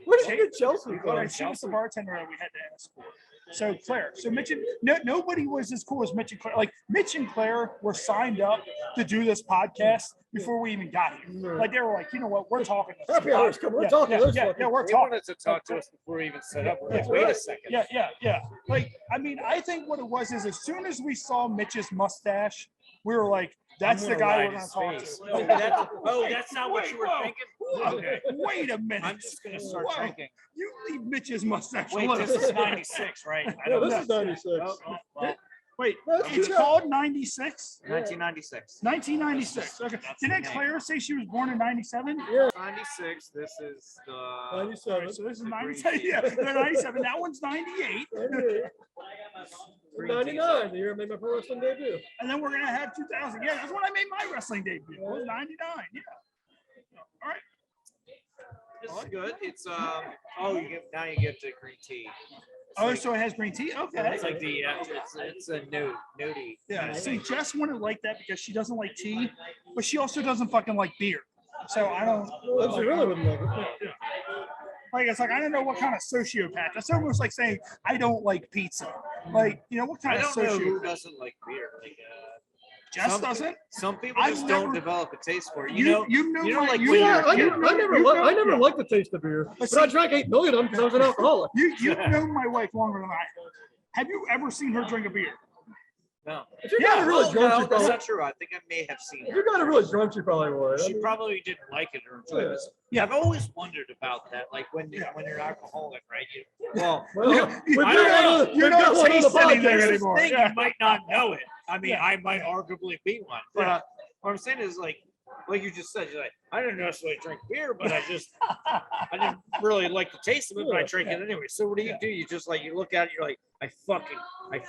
Speaker 2: Where did you get Chelsea
Speaker 1: Well,
Speaker 2: from?
Speaker 1: she was the bartender that we had to ask for. So Claire. So Mitch and nobody was as cool as Mitch and Claire. Like Mitch and Claire were signed up to do this podcast before we even got here. Like they were like, you know what, we're talking.
Speaker 2: Happy hours come. We're talking.
Speaker 1: Yeah, we're
Speaker 3: They
Speaker 1: talking.
Speaker 3: wanted to talk to us before we even set up. We're like,
Speaker 1: Yeah,
Speaker 3: wait a second.
Speaker 1: Yeah. Like, I mean, I think what it was is as soon as we saw Mitch's mustache, we were like, that's the guy we're going to talk to.
Speaker 3: That's not what you were thinking?
Speaker 1: Okay. Wait a minute.
Speaker 3: I'm just going to start drinking.
Speaker 1: You leave Mitch's mustache
Speaker 3: Wait,
Speaker 1: alone.
Speaker 3: this is 96, right?
Speaker 2: Yeah, this is 96.
Speaker 3: Well,
Speaker 1: Wait,
Speaker 2: That's
Speaker 1: it's
Speaker 2: the
Speaker 1: called 96?
Speaker 3: 1996.
Speaker 1: 1996. Okay. Didn't Claire say she was born in 97?
Speaker 2: Yeah.
Speaker 3: 96. This is the
Speaker 2: 97.
Speaker 1: So this is 97. Yeah, they're 97. That one's 98.
Speaker 2: 99, the year I made my pro wrestling debut.
Speaker 1: And then we're going to have 2000. Yeah, that's when I made my wrestling debut. It was 99. Yeah. All right.
Speaker 3: This is good. It's now you get the green tea.
Speaker 1: So it has green tea? Okay.
Speaker 3: It's like it's a nudie.
Speaker 1: Yeah. See, Jess wouldn't like that because she doesn't like tea, but she also doesn't fucking like beer. So I don't.
Speaker 2: Well, she really wouldn't love it.
Speaker 1: Yeah. Like it's like I don't know what kind of sociopath. That's almost like saying I don't like pizza. Like what kind of
Speaker 3: I don't know who
Speaker 1: sociopath?
Speaker 3: doesn't like beer. Like
Speaker 1: Jess doesn't.
Speaker 3: Some people
Speaker 1: I've
Speaker 3: just
Speaker 1: never-
Speaker 3: don't develop a taste for it.
Speaker 1: You know
Speaker 3: like
Speaker 1: you
Speaker 3: when
Speaker 1: know-
Speaker 3: you're-
Speaker 2: I never liked the taste of beer, but I drank 8 million of them because I was an alcoholic.
Speaker 1: You've known my wife longer than I have. Have you ever seen her drink a beer?
Speaker 3: No.
Speaker 2: If you got it really drunk,
Speaker 3: no,
Speaker 2: you
Speaker 3: that's
Speaker 2: probably,
Speaker 3: not true. I think I may have seen
Speaker 2: if
Speaker 3: her.
Speaker 2: you got it really drunk, you probably would. I
Speaker 3: She
Speaker 2: mean,
Speaker 3: probably didn't like it or enjoy it.
Speaker 1: Yeah.
Speaker 3: I've always wondered about that. Like when you're an alcoholic, right?
Speaker 2: well,
Speaker 1: you
Speaker 2: we've
Speaker 3: I
Speaker 2: got
Speaker 3: don't
Speaker 2: one
Speaker 3: know.
Speaker 2: on the-
Speaker 1: You
Speaker 2: we've got
Speaker 1: don't
Speaker 2: one on the
Speaker 1: taste anything
Speaker 2: podcast.
Speaker 1: anymore.
Speaker 3: Thing,
Speaker 1: Yeah.
Speaker 3: you might not know it. I mean, I might arguably be one. But what I'm saying is like you just said, you're like, I didn't necessarily drink beer, but I didn't really like the taste of it, but I drank it anyway. So what do? You just like you look at it, you're like, I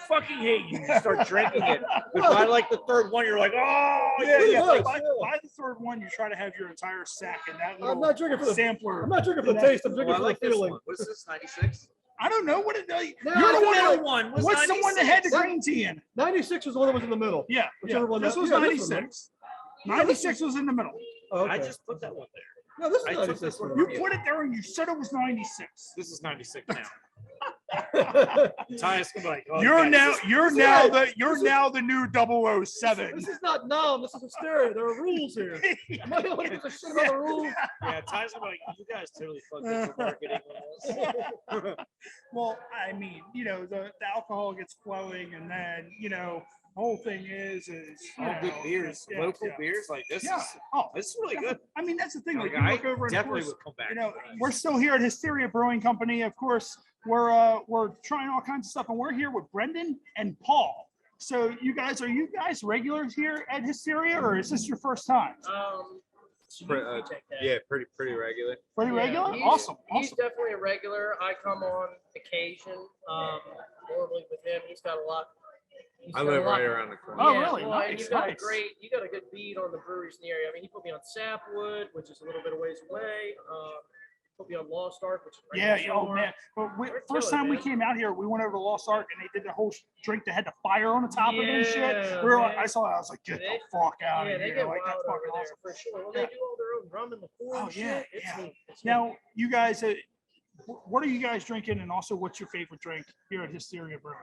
Speaker 3: fucking hate you. You start drinking it. But by like the third one, you're like, oh
Speaker 1: Yeah.
Speaker 2: much,
Speaker 1: By
Speaker 2: yeah.
Speaker 1: the third one, you try to have your entire sack in that
Speaker 2: I'm
Speaker 1: little
Speaker 2: not drinking for the
Speaker 1: sampler.
Speaker 2: I'm not drinking for the taste. I'm
Speaker 3: Well,
Speaker 2: drinking
Speaker 3: I
Speaker 2: for
Speaker 3: like
Speaker 2: the
Speaker 3: this
Speaker 2: feeling.
Speaker 3: one. What is this? 96?
Speaker 1: I don't know what it.
Speaker 2: No,
Speaker 1: You're
Speaker 2: I
Speaker 1: the
Speaker 2: don't
Speaker 1: one.
Speaker 2: know.
Speaker 1: That,
Speaker 3: one was
Speaker 1: what's the one that had the
Speaker 3: 96?
Speaker 1: green tea in?
Speaker 2: 96 was the one that was in the middle.
Speaker 1: Yeah.
Speaker 2: Whichever one
Speaker 1: This
Speaker 2: that-
Speaker 1: was
Speaker 2: yeah, this one,
Speaker 1: 96. 96 was in the middle.
Speaker 2: Oh, okay.
Speaker 3: I just put that one there.
Speaker 2: No, this is
Speaker 3: I took
Speaker 2: 96.
Speaker 3: this one.
Speaker 1: You put it there and you said it was 96.
Speaker 3: This is 96 now. Tyus can be like, oh,
Speaker 1: You're
Speaker 3: yeah,
Speaker 1: now
Speaker 3: this is-
Speaker 1: you're
Speaker 2: this
Speaker 1: now
Speaker 2: is-
Speaker 1: the you're now the new 007.
Speaker 2: This is not nom. This is hysteria. There are rules here. I'm not gonna give a shit about the rules.
Speaker 3: Yeah, Ty's gonna be like, you guys totally fucked up your marketing on this.
Speaker 1: Well, I mean, the alcohol gets flowing, and then the whole thing is
Speaker 3: All good beers, local beers like this.
Speaker 1: Yeah.
Speaker 3: Is,
Speaker 1: Oh,
Speaker 3: this is really good.
Speaker 1: I mean, that's the thing. Like,
Speaker 3: Like,
Speaker 1: you
Speaker 3: I
Speaker 1: look over and of
Speaker 3: definitely
Speaker 1: course,
Speaker 3: would come back.
Speaker 1: we're still here at Hysteria Brewing Company. Of course, we're trying all kinds of stuff, and we're here with Brendan and Paul. So, are you guys regulars here at Hysteria, or is this your first time?
Speaker 13: Yeah, pretty regular.
Speaker 1: Pretty regular?
Speaker 14: He's,
Speaker 1: Awesome.
Speaker 14: He's definitely a regular. I come on occasion. Normally with him, he's got a lot.
Speaker 13: I live right around the corner.
Speaker 1: Oh,
Speaker 14: Yeah,
Speaker 1: really?
Speaker 14: well, and
Speaker 1: Nice,
Speaker 14: you got
Speaker 1: nice.
Speaker 14: you got a good beat on the breweries in the area. I mean, he put me on Sapwood, which is a little bit of ways away. Put me on Lost Ark, which is right
Speaker 1: Yeah,
Speaker 14: next
Speaker 1: oh
Speaker 14: door.
Speaker 1: man. But
Speaker 14: We're
Speaker 1: first
Speaker 14: killing
Speaker 1: time
Speaker 14: it,
Speaker 1: we
Speaker 14: man.
Speaker 1: came out here, we went over to Lost Ark and they did the whole drink that had the fire on the top of it and shit.
Speaker 14: Yeah,
Speaker 1: We were like,
Speaker 14: man.
Speaker 1: I saw it, I was like, get
Speaker 14: They-
Speaker 1: the fuck out
Speaker 14: Yeah,
Speaker 1: of
Speaker 14: they
Speaker 1: here.
Speaker 14: get
Speaker 1: Like, that's
Speaker 14: wild
Speaker 1: fucking
Speaker 14: over there
Speaker 1: awesome.
Speaker 14: for sure. Well,
Speaker 1: Yeah.
Speaker 14: they do all their own rum and liqueur
Speaker 1: Oh,
Speaker 14: and
Speaker 1: yeah,
Speaker 14: shit. It's
Speaker 1: yeah.
Speaker 14: neat. It's neat.
Speaker 1: Now, you guys, what are you guys drinking? And also, what's your favorite drink here at Hysteria Brewing?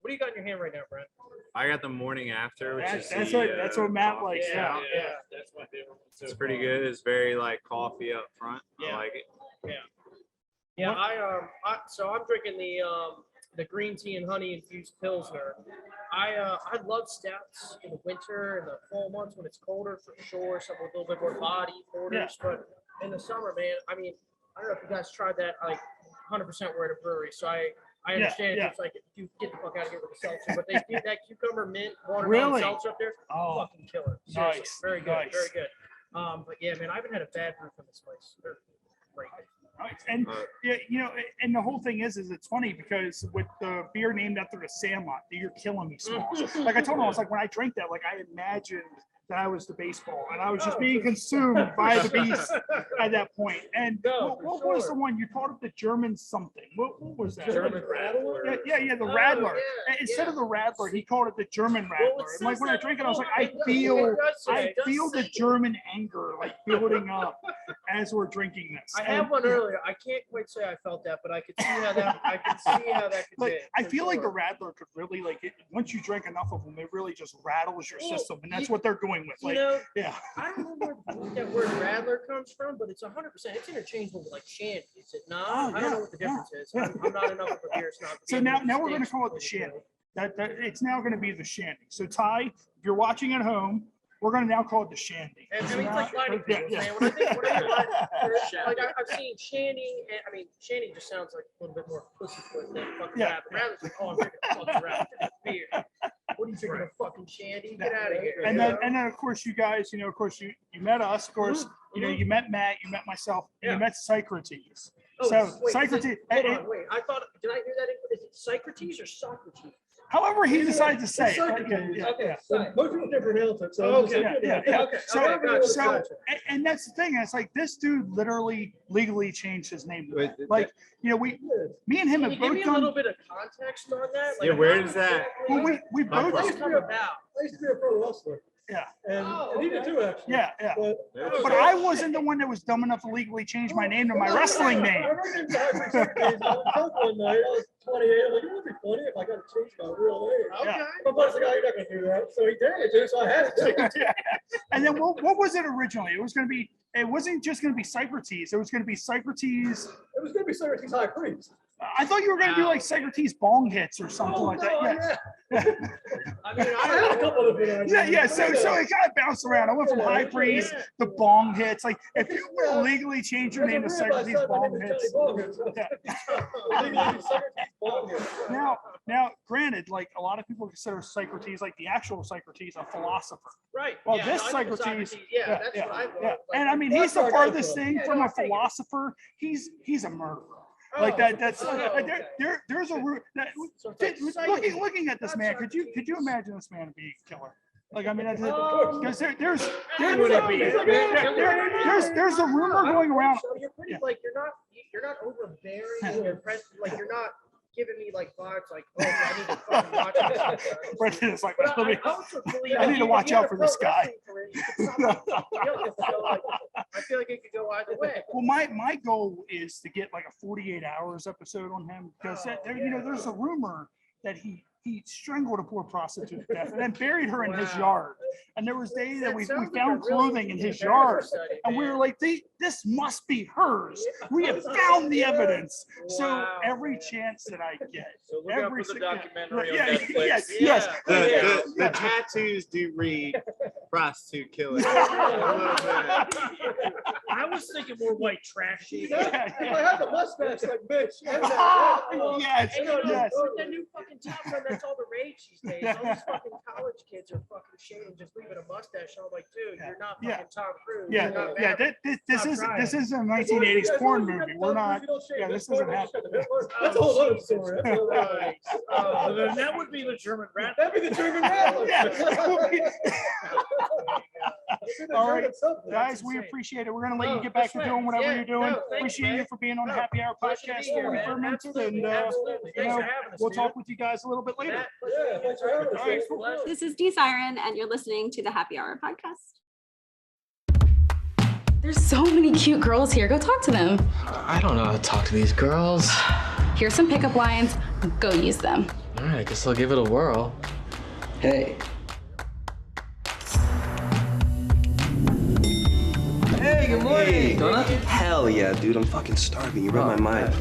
Speaker 14: What do you got in your hand right now, Brent?
Speaker 13: I got the morning after, which is
Speaker 1: That's
Speaker 13: the,
Speaker 1: what Matt
Speaker 13: coffee
Speaker 1: likes.
Speaker 13: stout.
Speaker 1: Yeah.
Speaker 14: That's my favorite one too.
Speaker 13: It's pretty good. It's very like coffee up front.
Speaker 14: Yeah.
Speaker 13: I like it.
Speaker 14: Yeah, so I'm drinking the green tea and honey infused pilsner. I love stouts in the winter and the fall months when it's colder for sure. Something with a little bit more body orders, but in the summer, man. I mean, I don't know if you guys tried that. Like 100% we're at a brewery, so I understand it's like you get the fuck out of here with the seltzer, but they do that cucumber mint watermelon
Speaker 1: Really?
Speaker 14: seltzer up there.
Speaker 1: Oh,
Speaker 14: fucking killer. Seriously,
Speaker 1: nice,
Speaker 14: very good,
Speaker 1: nice.
Speaker 14: very good. But yeah, man, I haven't had a bad brew from this place. They're great.
Speaker 1: Right. And yeah, you know, and the whole thing is it's funny because with the beer named after the Sandlot, you're killing me, Smalls. Like I told him, I was like, when I drank that, like I imagined that I was the baseball and I was just being consumed by the beast at that point. And what was the one you called it? The German something. What was that?
Speaker 14: German Rattler?
Speaker 1: Yeah, the Rattler. Instead of the Rattler, he called it the German Rattler. And like when I drank it, I was like, I feel the German anger like building up as we're drinking this.
Speaker 14: I had one earlier. I can't quite say I felt that, but I could see how that. I could see how that could
Speaker 1: Like,
Speaker 14: be.
Speaker 1: I feel like the Rattler could really once you drink enough of them, it really just rattles your system, and that's what they're going with. Like, yeah.
Speaker 14: I don't know where that word Rattler comes from, but it's 100%. It's interchangeable with like shandy. Is it not? I don't know what the difference is. I'm not enough of a beer snob. to
Speaker 1: So
Speaker 14: be able
Speaker 1: now
Speaker 14: to
Speaker 1: we're going to
Speaker 14: distinguish
Speaker 1: call it the
Speaker 14: between
Speaker 1: shandy. That it's now going to be the shandy. So Ty, if you're watching at home, we're going to now call it the shandy.
Speaker 14: And I
Speaker 1: So
Speaker 14: mean, it's
Speaker 1: now-
Speaker 14: like lighting
Speaker 1: yeah,
Speaker 14: tables,
Speaker 1: yeah.
Speaker 14: man. When I think like I've seen shandy, and I mean, shandy just sounds like a little bit more pussyfoot than fucking
Speaker 1: Yeah.
Speaker 14: rap. Rather's like, oh, I'm drinking fucking rap, beer. What are you drinking a fucking shandy? Get out of here.
Speaker 1: And
Speaker 14: you
Speaker 1: then,
Speaker 14: know?
Speaker 1: and then, of course, you guys, you know, of course, you met us, of course, you know, you met Matt, you met myself, and you met Socrates.
Speaker 14: Oh,
Speaker 1: So
Speaker 14: wait,
Speaker 1: Socrates,
Speaker 14: hold on, wait. I thought, did I hear that? Is it Socrates or Socrates?
Speaker 1: however he decides to say it.
Speaker 2: Socrates.
Speaker 14: Okay.
Speaker 2: Most people can pronounce it. So
Speaker 14: Okay.
Speaker 1: Yeah.
Speaker 14: Okay.
Speaker 1: So,
Speaker 14: Gotcha,
Speaker 1: so
Speaker 14: gotcha.
Speaker 1: and that's the thing. It's like this dude literally legally changed his name. To that. Like, you know, me and him
Speaker 14: Can
Speaker 1: have
Speaker 14: you give me
Speaker 1: both
Speaker 14: a little
Speaker 1: done.
Speaker 14: bit of context on that?
Speaker 13: Yeah, where is that?
Speaker 1: Well, we both.
Speaker 14: What's it come about?
Speaker 2: I used to be a pro wrestler.
Speaker 1: Yeah.
Speaker 2: And he did too, actually.
Speaker 1: Yeah. But I wasn't the one that was dumb enough to legally change my name to my wrestling name.
Speaker 2: I remember him talking for 6 days. I was drunk one night. I was 28. I'm like, it would be funny if I got to change my real name.
Speaker 14: Okay.
Speaker 2: My buddy's like, oh, you're not going to do that. So he dared me to, so I had to.
Speaker 1: And then what was it originally? It was going to be. It wasn't just going to be Socrates. It was going to be Socrates.
Speaker 2: It was going to be Socrates High Priest.
Speaker 1: I thought you were going to do like Socrates bong hits or something like that. Yeah.
Speaker 14: I mean,
Speaker 2: I had a couple of it.
Speaker 1: Yeah. So it kind of bounced around. I went from high priest to bong hits. Like if you were to legally change your name to Socrates bong hits. Now, granted, like a lot of people consider Socrates, like the actual Socrates, a philosopher.
Speaker 14: Right.
Speaker 1: Well,
Speaker 14: yeah,
Speaker 1: this
Speaker 14: no, I know
Speaker 1: Socrates,
Speaker 14: yeah, that's what I
Speaker 1: yeah.
Speaker 14: thought. Like,
Speaker 1: And I mean, he's the farthest thing from a philosopher. He's a murderer. Like that. That's like there's a root. Looking at this man, could you imagine this man being a killer? Like I mean, because there's a rumor going around.
Speaker 14: So you're pretty like you're not overbearing. You're like you're not giving me like vibes like, oh, I need to fucking watch this.
Speaker 1: Brendan is like,
Speaker 14: But
Speaker 1: let me,
Speaker 14: I also believe
Speaker 1: I need to watch out for this guy.
Speaker 14: I feel like it could go either way.
Speaker 1: Well, my goal is to get like a 48 hours episode on him because you know there's a rumor that he strangled a poor prostitute to death and then buried her in his yard. And there was days that we found clothing in his yard, and we were like, this must be hers. We have found the evidence. So every chance that I get,
Speaker 3: So look out for the documentary on
Speaker 1: yeah,
Speaker 3: Netflix.
Speaker 1: yes.
Speaker 13: The tattoos do read prostitute killer. A little bit.
Speaker 14: I was thinking more white trashy.
Speaker 2: I had the mustache like bitch.
Speaker 1: Yes,
Speaker 14: And, you know,
Speaker 1: yes.
Speaker 14: with the new fucking top gun, that's all the rage these days. All these fucking college kids are fucking shaving, just leaving a mustache. I'm like, dude, you're not fucking Tom Cruise.
Speaker 1: Yeah,
Speaker 14: You're not
Speaker 1: yeah.
Speaker 14: Maverick.
Speaker 1: This is a 1980s porn movie. We're not. Yeah, this doesn't happen.
Speaker 2: That's a whole other story. That's a whole other-
Speaker 14: Right. Then that would be the German rat.
Speaker 2: That'd be the German Rattler.
Speaker 1: Yeah. All right, guys, we appreciate it. We're gonna let you get back to doing whatever you're doing. Appreciate you for being on the Happy Hour podcast for Fermented, and we'll talk with you guys a little bit later. All right, cool.
Speaker 15: This is D Siren, and you're listening to the Happy Hour podcast.
Speaker 16: There's so many cute girls here. Go talk to them.
Speaker 17: I don't know how to talk to these girls.
Speaker 16: Here's some pickup lines. Go use them.
Speaker 17: All right, I guess I'll give it a whirl. Hey.
Speaker 18: Hey, good morning.
Speaker 17: Hey, donut?
Speaker 18: Hell yeah, dude. I'm fucking starving. You read my mind.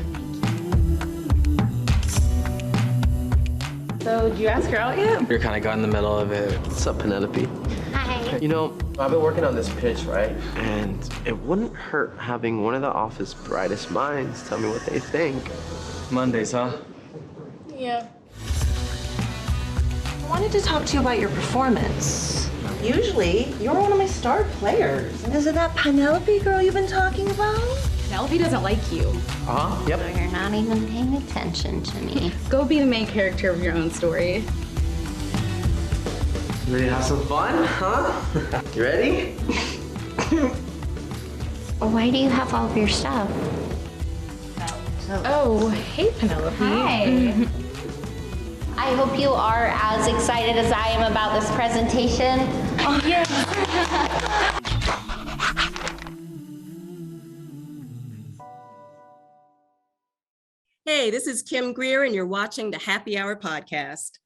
Speaker 16: So, did you ask her out yet?
Speaker 17: You're kind of got in the middle of it.
Speaker 18: What's up, Penelope?
Speaker 16: Hi.
Speaker 18: You know, I've been working on this pitch, right? And it wouldn't hurt having one of the office brightest minds tell me what they think.
Speaker 17: Mondays, huh?
Speaker 16: Yeah.
Speaker 19: I wanted to talk to you about your performance. Usually, you're one of my star players. And is it that Penelope girl you've been talking about?
Speaker 16: Penelope doesn't like you.
Speaker 18: Yep.
Speaker 19: So you're not even paying attention to me.
Speaker 16: Go be the main character of your own story.
Speaker 18: Ready to have some fun, huh? You ready?
Speaker 19: Why do you have all of your stuff?
Speaker 16: Oh, hey, Penelope.
Speaker 19: Hi. I hope you are as excited as I am about this presentation. Oh, yes.
Speaker 20: Hey, this is Kim Greer, and you're watching the Happy Hour podcast.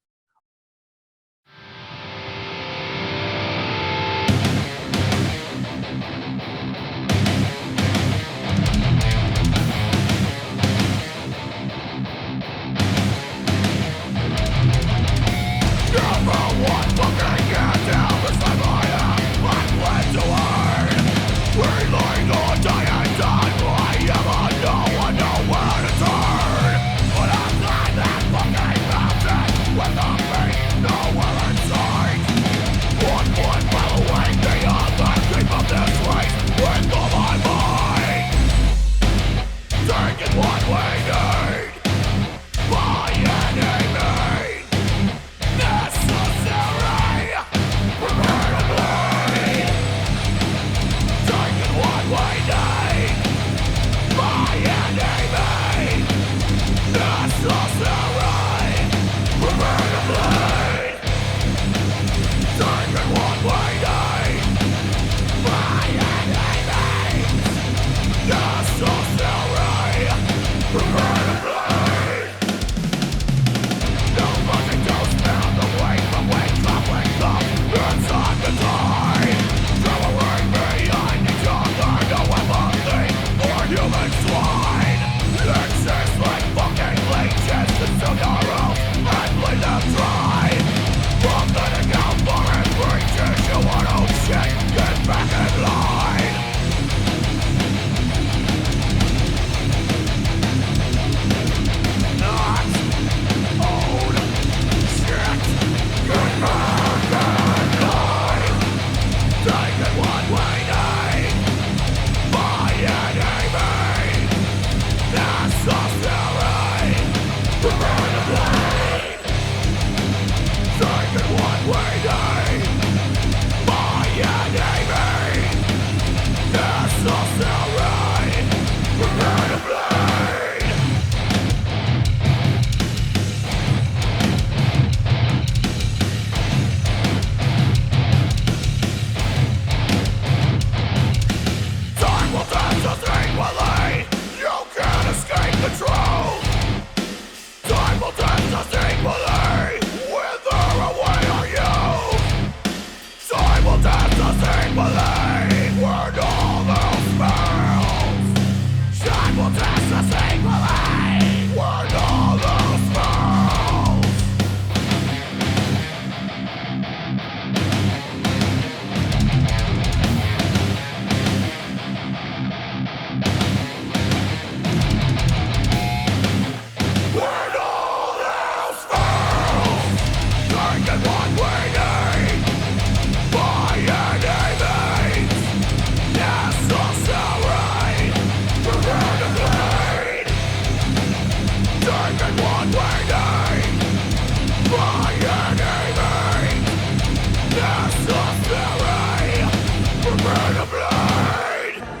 Speaker 11: With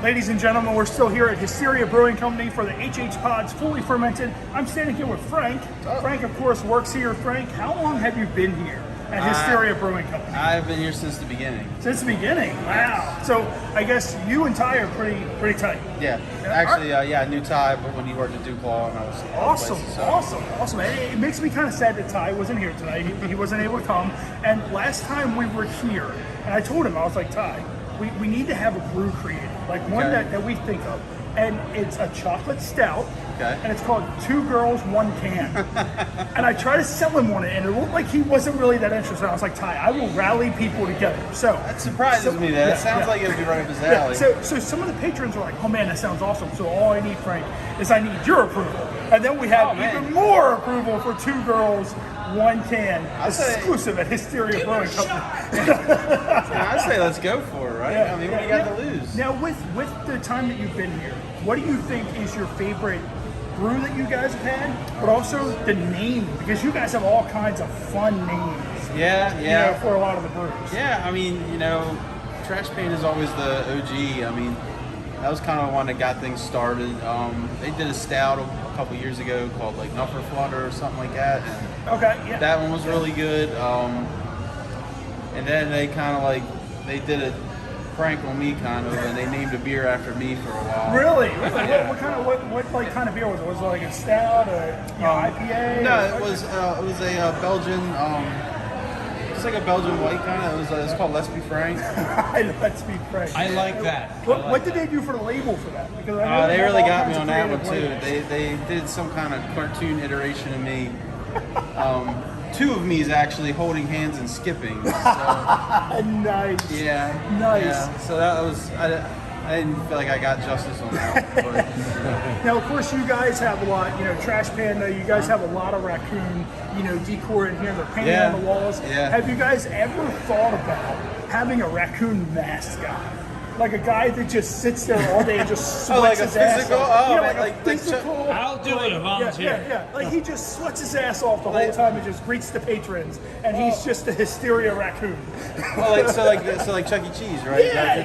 Speaker 1: Ladies and gentlemen, we're still here at Hysteria Brewing Company for the HHPod's Fully Fermented. I'm standing here with Frank. Frank, of course, works here. Frank, how long have you been here at Hysteria Brewing Company?
Speaker 21: I've been here since the beginning.
Speaker 1: Since the beginning? Wow. So I guess you and Ty are pretty tight.
Speaker 21: Yeah. Actually, I knew Ty, but when he worked at Duclaw, and I was
Speaker 1: Awesome. It makes me kind of sad that Ty wasn't here tonight. He wasn't able to come. And last time we were here, and I told him, I was like, Ty, we need to have a brew created, like one that we think of. And it's a chocolate stout, and it's called Two Girls, One Can. And I tried to sell him on it, and it looked like he wasn't really that interested. I was like, Ty, I will rally people together. So
Speaker 21: that surprises me. That sounds like it would be right up his alley.
Speaker 1: So some of the patrons are like, oh man, that sounds awesome. So all I need, Frank, is I need your approval. And then we have even more approval for Two Girls, One Can, exclusive at Hysteria Brewing Company.
Speaker 21: I say let's go for it, right? I mean, what do you got to lose?
Speaker 1: Now, with the time that you've been here, what do you think is your favorite brew that you guys have had, but also the name? Because you guys have all kinds of fun names.
Speaker 21: Yeah.
Speaker 1: For a lot of the brews.
Speaker 21: Yeah, I mean, Trash Pan is always the OG. I mean, that was kind of one that got things started. They did a stout a couple years ago called like Nuffer Flutter or something like that. And that one was really good. And then they kind of they did a prank on me kind of, and they named a beer after me for a while.
Speaker 1: Really? What kind of beer was it? Was it like a stout or IPA?
Speaker 21: No, it was a Belgian. It's like a Belgian white kind of. It's called Let's Be Frank.
Speaker 1: Let's Be Frank.
Speaker 3: I like that.
Speaker 1: What did they do for the label for that? Because I know
Speaker 21: they really got me on that one too. They did some kind of cartoon iteration of me. Two of me is actually holding hands and skipping. So,
Speaker 1: nice.
Speaker 21: Yeah.
Speaker 1: Nice.
Speaker 21: Yeah. So that was I didn't feel like I got justice on that. But.
Speaker 1: Now, of course, you guys have a lot. Trash Pan. You guys have a lot of raccoon, decor in here. They're painted on the walls.
Speaker 21: Yeah.
Speaker 1: Have you guys ever thought about having a raccoon mascot? Like a guy that just sits there all day and just sweats his ass off. Like physical.
Speaker 3: I'll do it if I'm here.
Speaker 1: Yeah. Like he just sweats his ass off the whole time and just greets the patrons, and he's just a Hysteria raccoon.
Speaker 21: So like Chuck E. Cheese, right?
Speaker 1: Yeah.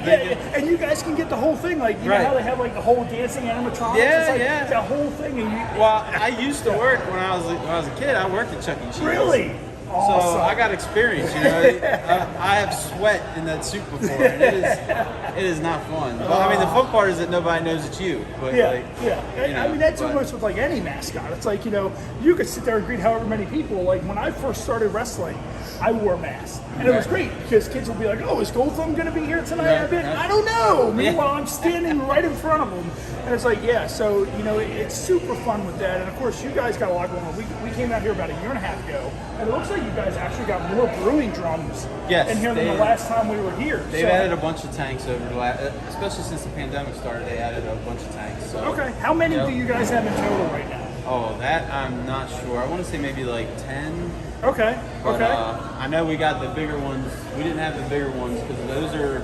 Speaker 1: And you guys can get the whole thing. Like you know how they have like the whole dancing animatronics. It's the whole thing.
Speaker 21: Well, I used to work when I was a kid. I worked at Chuck E. Cheese.
Speaker 1: Really?
Speaker 21: Awesome. So I got experience, I have sweat in that suit before, and it is not fun. But I mean, the fun part is that nobody knows it's you. But
Speaker 1: I mean, that's almost with like any mascot. It's like, you could sit there and greet however many people. Like when I first started wrestling, I wore a mask. And it was great because kids would be like, oh, is Goldthum going to be here tonight? I don't know. Meanwhile, I'm standing right in front of them. And it's like, so, it's super fun with that. And of course, you guys got a lot going on. We came out here about a year and a half ago, and it looks like you guys actually got more brewing drums in here than the last time we were here.
Speaker 21: They've added a bunch of tanks over the last, especially since the pandemic started, they added a bunch of tanks. So,
Speaker 1: okay. How many do you guys have in total right now?
Speaker 21: Oh, that I'm not sure. I want to say maybe like 10.
Speaker 1: Okay.
Speaker 21: But, I know we got the bigger ones. We didn't have the bigger ones because those are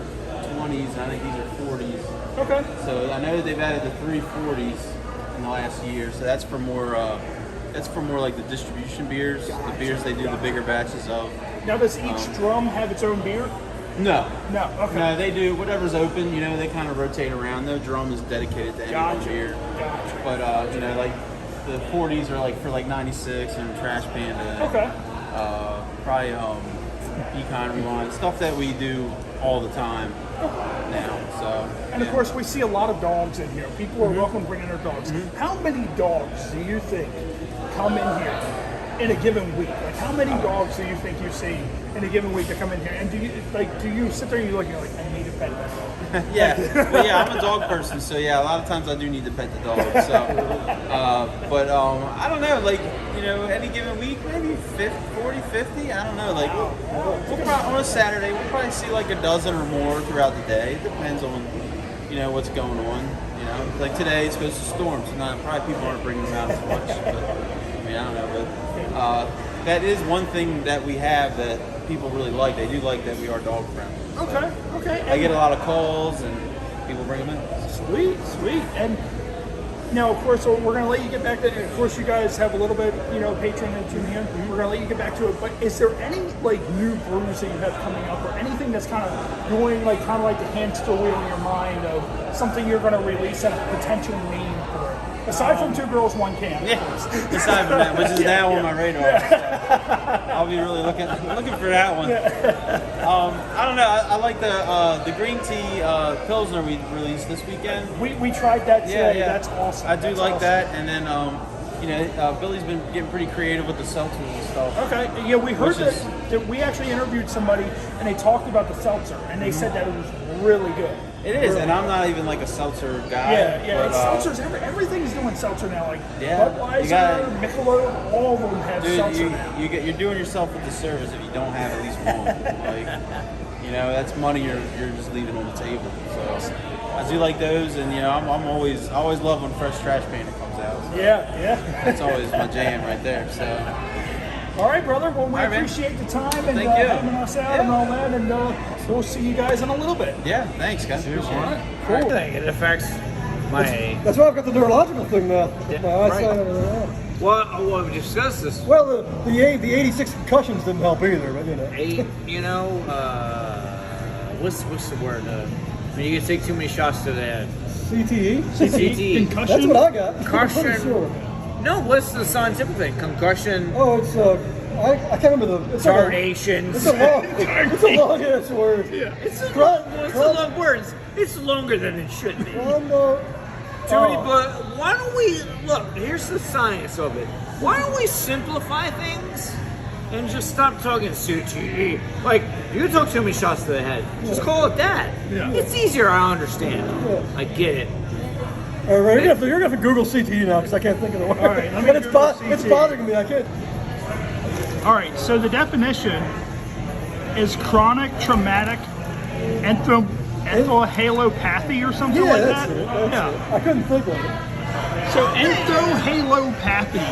Speaker 21: 20s, and I think these are 40s.
Speaker 1: Okay.
Speaker 21: So I know that they've added the 3 40s in the last year. So that's for more. That's for more like the distribution beers, the beers they do the bigger batches of.
Speaker 1: Now, does each drum have its own beer?
Speaker 21: No.
Speaker 1: Okay.
Speaker 21: No, they do whatever's open. They kind of rotate around. No drum is dedicated to any one beer.
Speaker 1: Gotcha.
Speaker 21: But like the 40s are like for like 96 and Trash Panda.
Speaker 1: Okay.
Speaker 21: Probably Econ Rewind, stuff that we do all the time now. So.
Speaker 1: And of course, we see a lot of dogs in here. People are welcome bringing their dogs. How many dogs do you think come in here in a given week? Like, how many dogs do you think you see in a given week that come in here? And do you sit there and you're like, I need to pet that dog?
Speaker 21: I'm a dog person, so a lot of times I do need to pet the dog. So, I don't know, any given week, maybe 40, 50, I don't know. We'll probably, on a Saturday, we'll probably see like a dozen or more throughout the day. It depends on, what's going on. Like today it's supposed to storm, so probably people aren't bringing them out as much. But, I don't know, but that is one thing that we have that people really like. They do like that we are dog friendly.
Speaker 1: Okay.
Speaker 21: I get a lot of calls and people bring them in.
Speaker 1: Sweet. And Now, of course, so we're going to let you get back to it. Of course, you guys have a little bit, patronage in here. We're going to let you get back to it. But is there any, new brews that you have coming up or anything that's kind of going, like the hamster wheel in your mind of something you're going to release and a potential name for it? Aside from Two Girls, One Can.
Speaker 21: Yeah, aside from that, which is now on my radar. So I'll be really looking for that one. I don't know. I like the green tea Pilsner we released this weekend.
Speaker 1: We tried that today.
Speaker 21: Yeah.
Speaker 1: That's awesome.
Speaker 21: I do like that. And then, Billy's been getting pretty creative with the seltzers and stuff.
Speaker 1: Okay. Yeah, we heard that we actually interviewed somebody and they talked about the seltzer and they said that it was really good.
Speaker 21: It is, and I'm not even like a seltzer guy.
Speaker 1: Yeah.
Speaker 21: But,
Speaker 1: Seltzers, everything's doing seltzer now. Like
Speaker 21: you
Speaker 1: Budweiser, Michelob, all of them have seltzer now.
Speaker 21: You're doing yourself a disservice if you don't have at least one. That's money you're just leaving on the table. So I do like those, and I always love when Fresh Trash Painter comes out. So
Speaker 1: Yeah.
Speaker 21: That's always my jam right there. So.
Speaker 1: All right, brother. Well, we appreciate the time and
Speaker 21: Thank you.
Speaker 1: having us out and all that, and we'll see you guys in a little bit.
Speaker 21: Yeah, thanks, guys. Appreciate it.
Speaker 1: Cool.
Speaker 3: It affects my.
Speaker 2: That's why I've got the neurological thing now.
Speaker 3: Yeah,
Speaker 2: My eyesight
Speaker 3: right.
Speaker 2: and everything else.
Speaker 3: Well, we discussed this.
Speaker 2: Well, the 86 concussions didn't help either, but
Speaker 3: What's the word? When you can take too many shots to the head.
Speaker 2: CTE?
Speaker 3: CTE.
Speaker 2: Concussion? That's what I got.
Speaker 3: Concussion.
Speaker 2: I'm pretty sure.
Speaker 3: No, what's the scientific thing? Concussion.
Speaker 2: Oh, it's I can't remember the. It's
Speaker 3: Tarnations.
Speaker 2: It's a long ass word.
Speaker 3: Yeah. It's a long word. It's longer than it should be. Tony, but why don't we look? Here's the science of it. Why don't we simplify things and just stop talking CTE? Like, you took too many shots to the head. Just call it that.
Speaker 2: Yeah.
Speaker 3: It's easier. I understand.
Speaker 2: Yeah.
Speaker 3: I get it.
Speaker 2: All right, you're gonna have to Google CTE now because I can't think of the word.
Speaker 1: All right, let me
Speaker 2: But it's
Speaker 1: Google CTE.
Speaker 2: it's bothering me. I can't.
Speaker 1: All right, so the definition is chronic traumatic endohalopathy or something like
Speaker 2: that's
Speaker 1: that.
Speaker 2: it. That's it. I couldn't think of it.
Speaker 1: So endohalopathy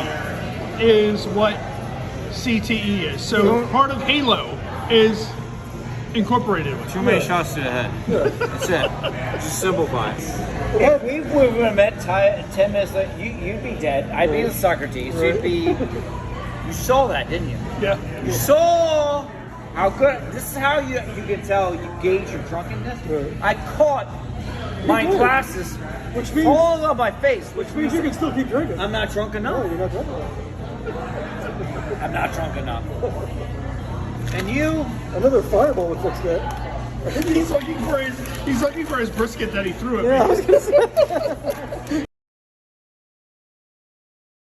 Speaker 1: is what CTE is. So part of Halo is incorporated with it.
Speaker 3: Too many shots to the head. That's it. Just simplify.
Speaker 4: If we would have met 10 minutes later, you'd be dead. I'd be the Socrates. You'd be. You saw that, didn't you?
Speaker 1: Yeah.
Speaker 4: You saw how good. This is how you can tell you gauge your drunkenness. I caught my glasses falling on my face, which
Speaker 2: means you can still keep drinking.
Speaker 4: I'm not drunk enough.
Speaker 2: No, you're not drunk enough.
Speaker 4: I'm not drunk enough. And you?
Speaker 2: Another fireball would fix that.
Speaker 1: He's looking for his brisket that he threw at me.
Speaker 2: Yeah, I was gonna say.